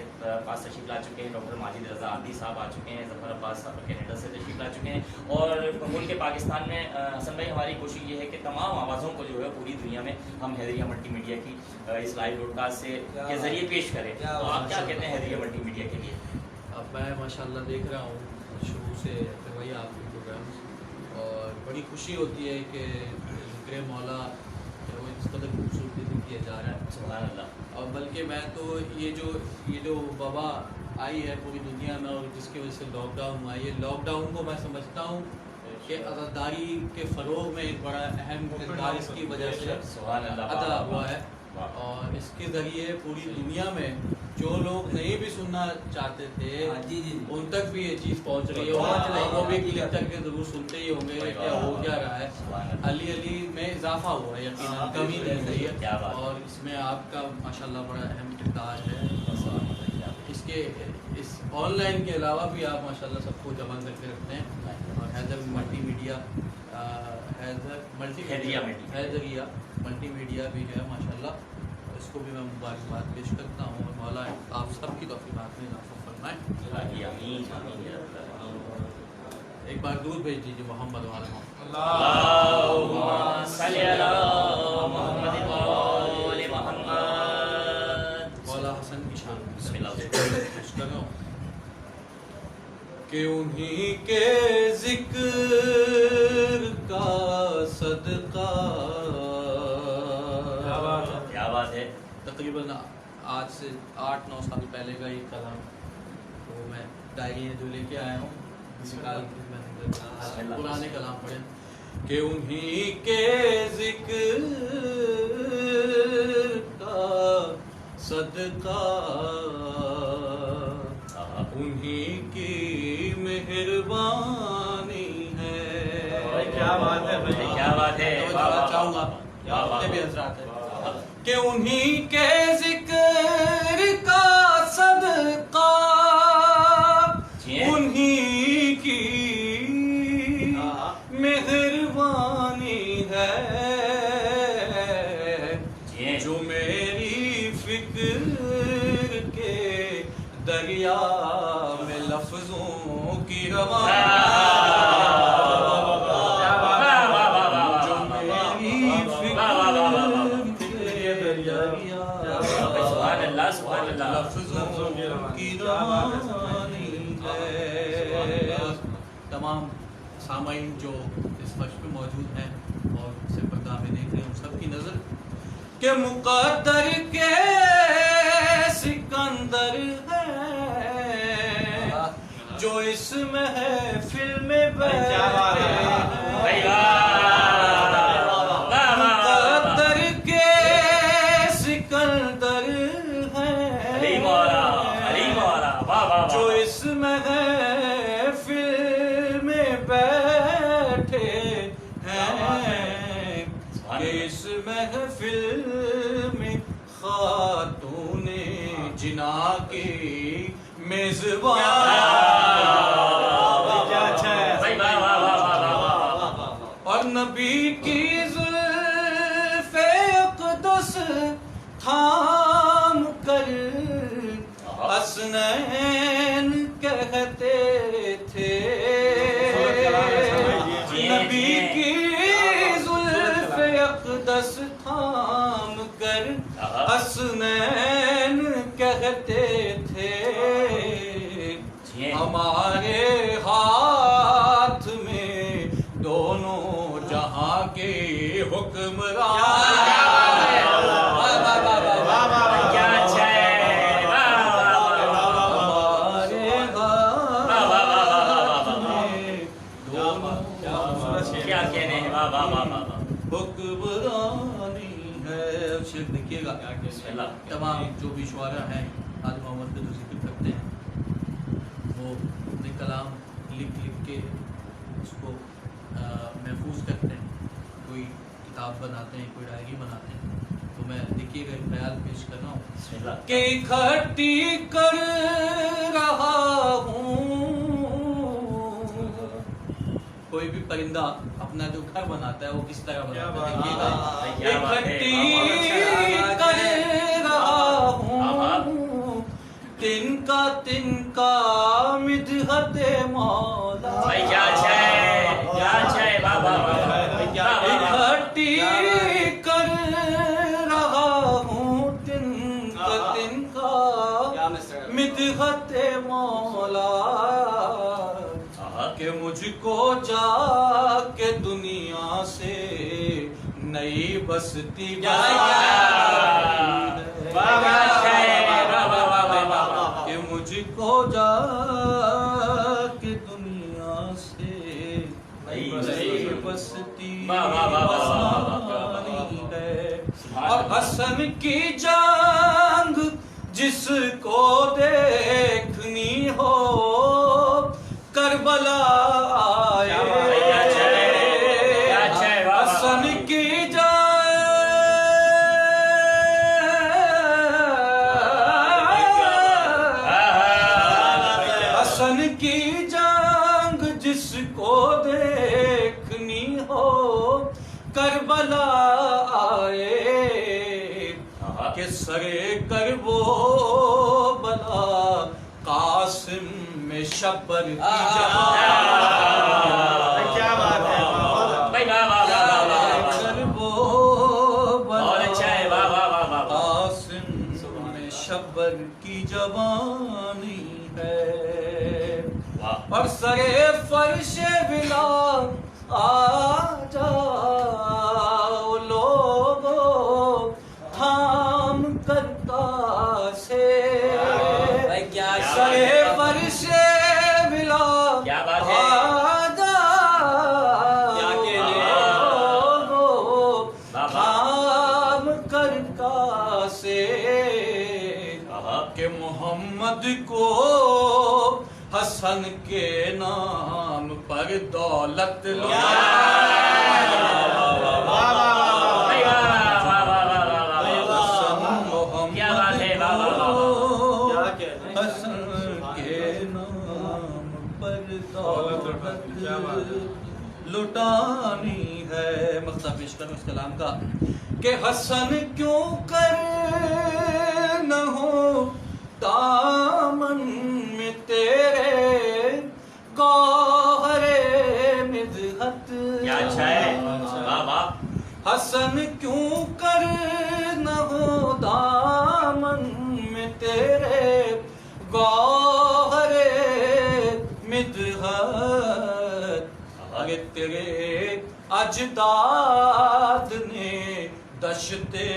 [SPEAKER 8] पास तशरीफ़ ला चुके हैं, डॉक्टर माजिद रज़ा आदी साहब आ चुके हैं, ज़फ़र अब्बास साहब कनाडा से तशरीफ़ ला चुके हैं और मुल्क पाकिस्तान में हसन भाई हमारी कोशिश ये है कि तमाम आवाज़ों को जो है पूरी दुनिया में हम हैदरिया मल्टी मीडिया की इस लाइव ब्रॉडकास्ट से के ज़रिए पेश करें। तो आप क्या कहते हैं हैदरिया मल्टी मीडिया के लिए?
[SPEAKER 7] अब मैं माशाल्लाह देख रहा हूँ शुरू से वही आपके प्रोग्राम्स, और बड़ी खुशी होती है कि ज़िक्र मौला वो इस कदर खूबसूरती से किया जा रहा है,
[SPEAKER 8] सुभान अल्लाह।
[SPEAKER 7] और बल्कि मैं तो ये जो वबा आई है पूरी दुनिया में और जिसकी वजह से लॉकडाउन हुआ, ये लॉकडाउन को मैं समझता हूँ कि आज़ादारी के फ़रोग में एक बड़ा अहम किरदार इसकी वजह से अदा हुआ है। और इसके ज़रिए पूरी दुनिया में जो लोग नहीं भी सुनना चाहते थे उन तक भी ये चीज़ पहुंच रही है और वो भी क्लिक करके ज़रूर सुनते ही होंगे क्या हो क्या रहा है। अली में इजाफा हुआ है, यकीनन कमी नहीं रही है और इसमें आपका माशाल्लाह बड़ा अहम किरदार है। इसके इस ऑनलाइन के अलावा भी आप माशाल्लाह सबको जमा करके रखते हैं और Haidar multimedia Haidariya multimedia भी है माशाल्लाह, इसको भी मैं मुबारकबाद पेश करता हूँ और मौला आप सबकी तौफीक़ात में इजाफ़ा फरमाएं। एक बार दूध भेज दीजिए मोहम्मद वाले मौला हसन की शान कि उन्हीं के ज़िक्र का सदका।
[SPEAKER 8] क्या बात है।
[SPEAKER 7] तकरीबन आज से 8-9 साल पहले का ये कलाम तो मैं डायरी जो लेके आया हूँ निकाल के मैंने पुराने कलाम पढ़े कि उन्हीं के ज़िक्र का सदका, उन्हीं की मेहरबानी है।
[SPEAKER 8] क्या बात है भाई, क्या बात है।
[SPEAKER 7] चाहूँगा भी हज़रात है कि उन्हीं के ज़िक्र का सदका, उन्हीं की मेहरबानी है जो मेरी फिक्र के दरिया में लफ्जों की तमाम सामाइन जो इस फर्श पे मौजूद हैं और से पर्दा में देख रहे हैं उन सब की नज़र के मुक़द्दर के सिकंदर है जो इस महफिल में बैठे मुक़द्दर के सिकंदर है जो इस महफिल में बैठे हैं कि इस महफिल में खातूने जिना की मेज़बान और नबी की ज़ुल्फ़े अक़दस थाम कर हसनैन कहते थे। नबी की ज़ुल्फ़े अक़दस थाम हसनैन कहते थे हमारे हाथ में दोनों जहां के हुक्मरान। देखिएगा तमाम जो भी शुआरा हैं आज मोहम्मद का जो जिक्र करते हैं वो अपने कलाम लिख के उसको महफूज करते हैं, कोई किताब बनाते हैं, कोई डायरी बनाते हैं। तो मैं देखिएगा एक ख्याल पेश कर रहा हूँ कि इकट्ठी कर रहा हूँ। कोई भी परिंदा अपना जो घर बनाता है वो किस तरह बनाता है देखिएगा। इकट्ठी कर रहा हूँ तिनका तिनका मिदहत मौला। इकट्ठी कर रहा हूँ तिनका तिनका मिदहत मौला कि मुझको जाके दुनिया से नई बस्ती कि मुझको जाके दुनिया से नई बस्ती बनानी है। और हसन की जंग जिसको देखनी हो करबला आए। हसन की हसन की जंग जिसको देखनी हो करबला आए के सरे करबो बला कासिम में शब्बर की क्या बात है भाई। करबो बला कासिम में शब्बर की जवानी है। और सरे फर्शे बिला आ जाओ लोगों थाम करता से सरे फर्शे बिला
[SPEAKER 8] क्या बात है
[SPEAKER 7] थाम करता से के मोहम्मद को हसन के नाम पर दौलत लुटानी है। मकसद पेश करूं इस कलाम का कि हसन क्यों कर न हो दामन में तेरे गौहरे मिदहत। हसन क्यों कर न हो दामन में तेरे गौहरे मिदहत। अरे तेरे अजदाद ने दशते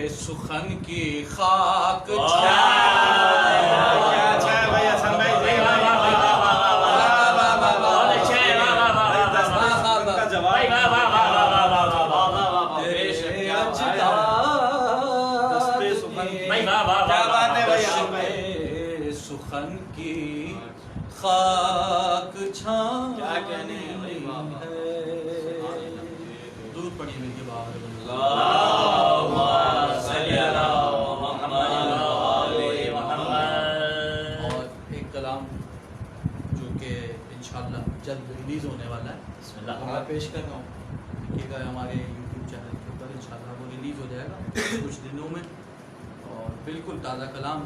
[SPEAKER 7] सुखन की खाक सुखन की खाक छाने दूध पड़ी मेरे बाहर। और एक कलाम जो कि इंशाल्लाह जल्द रिलीज होने वाला है तो मैं पेश कर रहा हूँ। देखिएगा हमारे YouTube चैनल के ऊपर इंशाल्लाह वो रिलीज हो जाएगा कुछ दिनों में। और बिल्कुल ताज़ा कलाम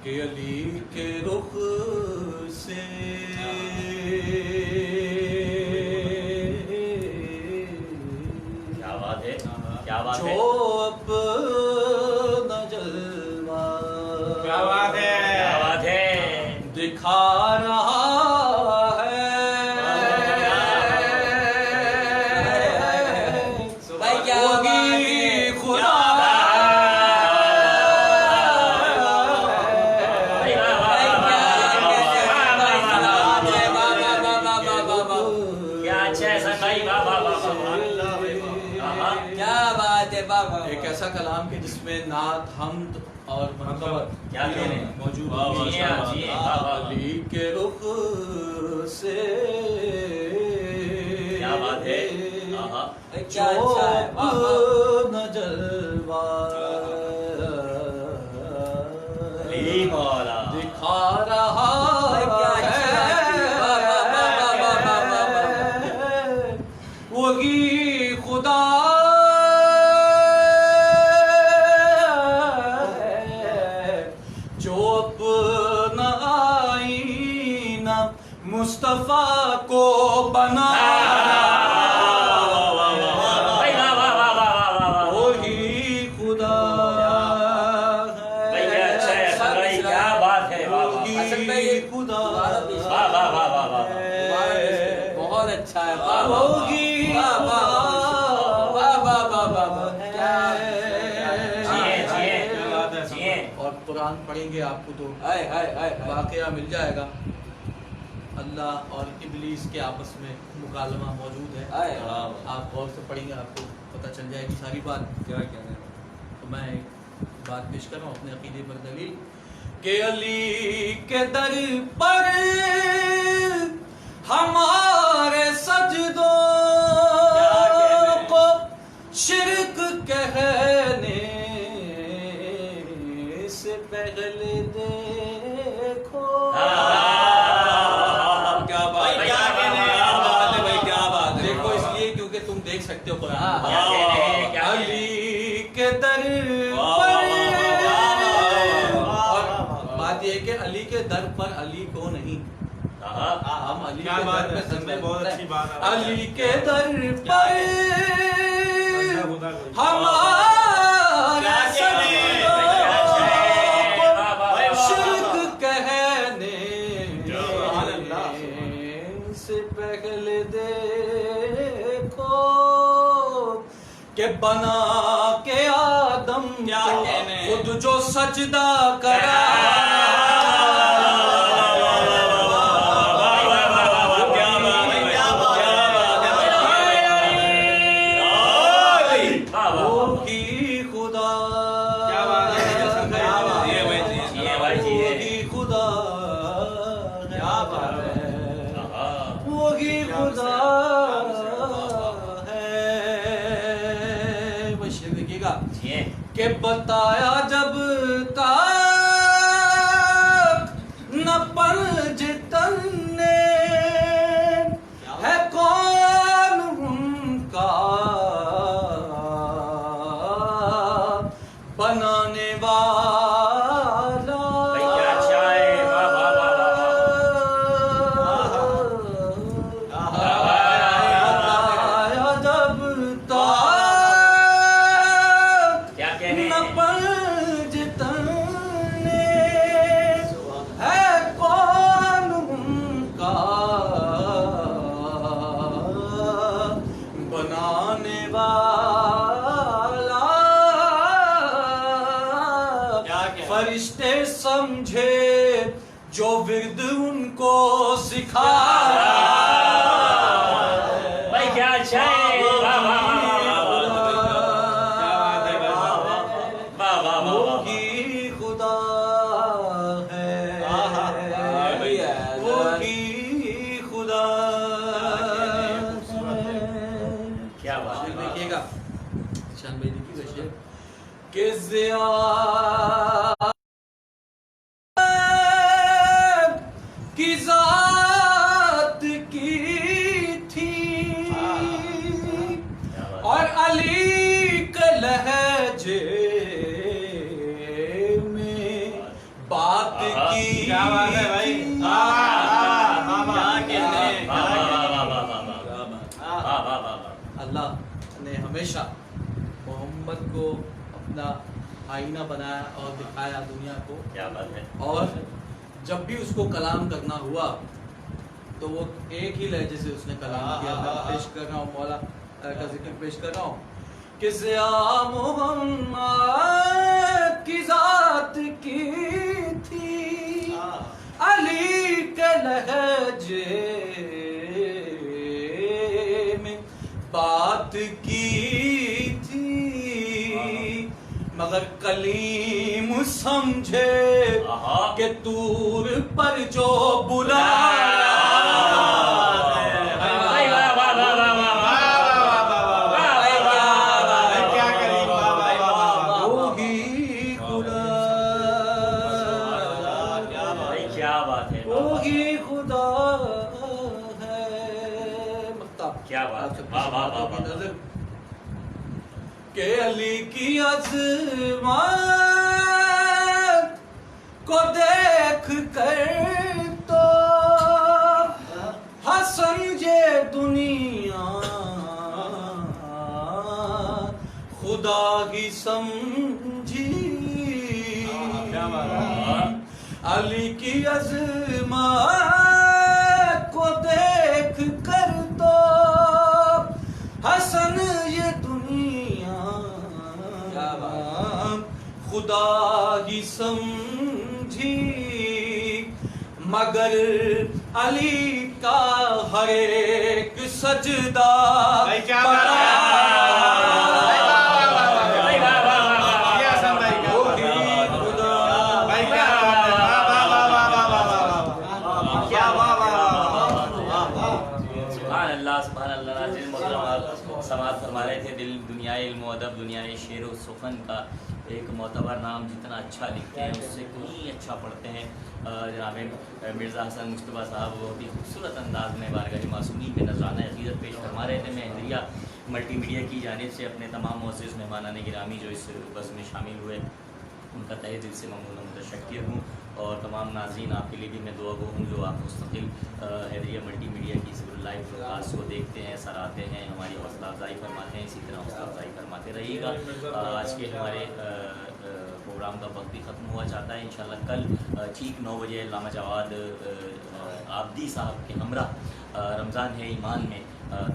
[SPEAKER 7] के अली के रुख से
[SPEAKER 8] क्या बात है
[SPEAKER 7] जो अपने ऐसा कलाम के जिसमें नात, हम्द और मनक़बत
[SPEAKER 8] क्या कह रहे हैं?
[SPEAKER 7] मौजूद
[SPEAKER 8] वाह, वाह,
[SPEAKER 7] होगी।
[SPEAKER 8] वाह, वाह, वाह, वाह।
[SPEAKER 7] अली के रुख से
[SPEAKER 8] क्या बात है? आहा।
[SPEAKER 6] क्या अच्छा है, वाह, वाह।
[SPEAKER 7] न जलवा
[SPEAKER 8] अली मौला।
[SPEAKER 7] दिखा रहा
[SPEAKER 6] क्या अच्छा है। वाह, वाह, वाह, वाह, वाह, वाह, वाह।
[SPEAKER 7] वही खुदा जो अपना आईना मुस्तफा को बना
[SPEAKER 8] भाई वाह, वाह, वाह, वाह, वाह, वाह, वाह।
[SPEAKER 7] वही खुदा
[SPEAKER 8] भाई क्या अच्छा है हसन भाई, क्या बात है, वाह, वाह।
[SPEAKER 6] हसन भाई,
[SPEAKER 7] वही खुदा
[SPEAKER 6] दोबारा पेश
[SPEAKER 8] वाह, वाह, वाह, वाह, वाह।
[SPEAKER 6] बहुत अच्छा है, वाह, वाह,
[SPEAKER 7] होगी
[SPEAKER 6] वाह, वाह, वाह, वाह, वाह, वाह, वाह। क्या
[SPEAKER 8] जिए, जिए, जिए।
[SPEAKER 7] और कुरान पढ़ेंगे आपको तो
[SPEAKER 6] हाय हाय हाय हाय।
[SPEAKER 7] वाकया मिल जाएगा। अल्लाह और इब्लीस के आपस में मुकालमा मौजूद है।
[SPEAKER 6] हाय।
[SPEAKER 7] आप गौर से पढ़ेंगे, आपको पता चल जाएगी सारी बात।
[SPEAKER 4] क्या कह रहे हैं?
[SPEAKER 7] तो मैं एक बात पेश कर रहा हूँ अपने अकीदे पर दलील के अली के दर पर हमारे सजदों को शिरक कहने से पहले देखो। क्या बात
[SPEAKER 8] भाई,
[SPEAKER 7] है,
[SPEAKER 8] क्या
[SPEAKER 7] क्या
[SPEAKER 8] कहने हैं?
[SPEAKER 7] बात है भाई, क्या बात है। देखो इसलिए क्योंकि तुम देख सकते हो कुरान।
[SPEAKER 8] क्या कह रहे हैं? क्या कह रहे हैं?
[SPEAKER 7] अली के दर
[SPEAKER 8] वाह,
[SPEAKER 7] पर
[SPEAKER 8] वाह,
[SPEAKER 7] और बात ये है कि अली के दर पर अली को नहीं,
[SPEAKER 8] आहा।
[SPEAKER 7] हम अली
[SPEAKER 4] क्या
[SPEAKER 7] के
[SPEAKER 4] बात
[SPEAKER 7] दर
[SPEAKER 4] है,
[SPEAKER 7] पे
[SPEAKER 4] सच में बहुत अच्छी बात है।
[SPEAKER 7] अली के दर पर
[SPEAKER 8] क्या
[SPEAKER 7] हमारे
[SPEAKER 8] कह रहे हैं?
[SPEAKER 7] सजदों
[SPEAKER 8] भाई, क्या अच्छा है?
[SPEAKER 7] को
[SPEAKER 8] वाह, वाह, वाह, वाह।
[SPEAKER 7] शिरक कहने
[SPEAKER 8] सुभान अल्लाह।
[SPEAKER 7] से पहले देखो के बना के आदम
[SPEAKER 8] क्या
[SPEAKER 7] को
[SPEAKER 8] कहने?
[SPEAKER 7] खुद जो सजदा करा। होगी खुदा।
[SPEAKER 4] क्या बात है,
[SPEAKER 7] क्या बात है,
[SPEAKER 8] जिए भाई, जिए।
[SPEAKER 7] होगी खुदा। क्या बात है,
[SPEAKER 8] आहा।
[SPEAKER 7] होगी खुदा है। बस ये देखिएगा
[SPEAKER 8] जिए।
[SPEAKER 7] के बताया जब तक न पंजतन ने है कौन उनका बनाने वाला।
[SPEAKER 8] भाई, क्या अच्छा है, वाह, वाह, वाह, वाह, वाह।
[SPEAKER 7] बताया जब तक
[SPEAKER 8] क्या कह रहे
[SPEAKER 7] न
[SPEAKER 8] हैं?
[SPEAKER 7] पंजतन ने है कौन उनका बनाने वाला। फरिश्ते समझे जो विर्द उनको सिखा।
[SPEAKER 8] भाई क्या अच्छा है, वाह, वाह, वाह, वाह, वाह, वाह, वाह, वाह।
[SPEAKER 7] होगी खुदा है, होगी खुदा है।
[SPEAKER 8] क्या बात है, वाह।
[SPEAKER 7] देखिएगा शान भाई, देखिएगा शेर के ज़िया की जात की थी और अली के लहजे में बात की।
[SPEAKER 4] क्या बात है भाई?
[SPEAKER 7] थी।
[SPEAKER 4] वाह, वाह, वाह, वाह,
[SPEAKER 7] क्या कहने हैं?
[SPEAKER 8] वाह, वाह, वाह, वाह, वाह, वाह, वाह।
[SPEAKER 7] क्या बात।
[SPEAKER 8] वाह, वाह, वाह, वाह।
[SPEAKER 7] अल्लाह ने हमेशा मोहम्मद को अपना आईना बनाया और दिखाया दुनिया को।
[SPEAKER 8] क्या बात है।
[SPEAKER 7] और जब भी उसको कलाम करना हुआ तो वो एक ही लहजे से उसने कलाम किया। मैं पेश कर रहा हूँ, मौला का जिक्र पेश कर रहा हूँ कि ज़िया मोहम्मद की जात की थी, अली के लहजे में बात की थी।
[SPEAKER 9] कलीम समझे
[SPEAKER 8] आहा।
[SPEAKER 9] कि दूर पर जो बुलाया
[SPEAKER 8] क्या बात है, वाह वाह वाह वाह।
[SPEAKER 9] के अली की अज़मत को देख कर तो हसन ये दुनिया खुदा ही समझी। अली की अज़मत को देख कर तो हसन ये दुनिया खुदा ही समझी। मगर अली का हर एक सजदा
[SPEAKER 8] समाज फरमा रहे थे दिल दुनिया इल्म अदब दुनिया शेर व सुखन का एक मोतबर नाम जितना अच्छा लिखते हैं उससे कोई अच्छा पढ़ते हैं। जनाब मिर्ज़ा हसन मुश्तबा साहब बहुत ही खूबसूरत अंदाज में बारगाह मासूमी पे नजराना अक़ीदत पेश फरमा रहे थे। मैं इंद्रिया मल्टीमीडिया की जानिब से अपने तमाम मुअज़्ज़िज़ मेहमानान गिरामी जो इस बस में शामिल हुए उनका तहे दिल से ममनून मुतशक्किर हूँ। और तमाम नाज़रीन आपके लिए भी मैं दुआ गो हूँ जो आप मुस्तकिल हैदरिया मल्टीमीडिया की लाइव प्रोग्राम्स को देखते हैं, सराहते हैं, हमारी हौसला अफजाई फरमाते हैं, इसी तरह हौसला अफजाई फरमाते रहिएगा। आज के हमारे प्रोग्राम का वक्त भी ख़त्म हुआ चाहता है। इंशाल्लाह कल ठीक 9 बजे अल्लामा जवाद आबदी साहब के हमरा रमज़ान है ईमान में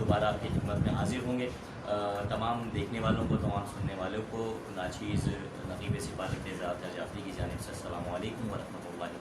[SPEAKER 8] दोबारा आपकी खिदमत में हाजिर होंगे। तमाम देखने वालों को, तमाम सुनने वालों को नाचीज़ नकीब सिपाही जाफ़री की जानिब से अस्सलामु अलैकुम व रहमतुल्लाहि।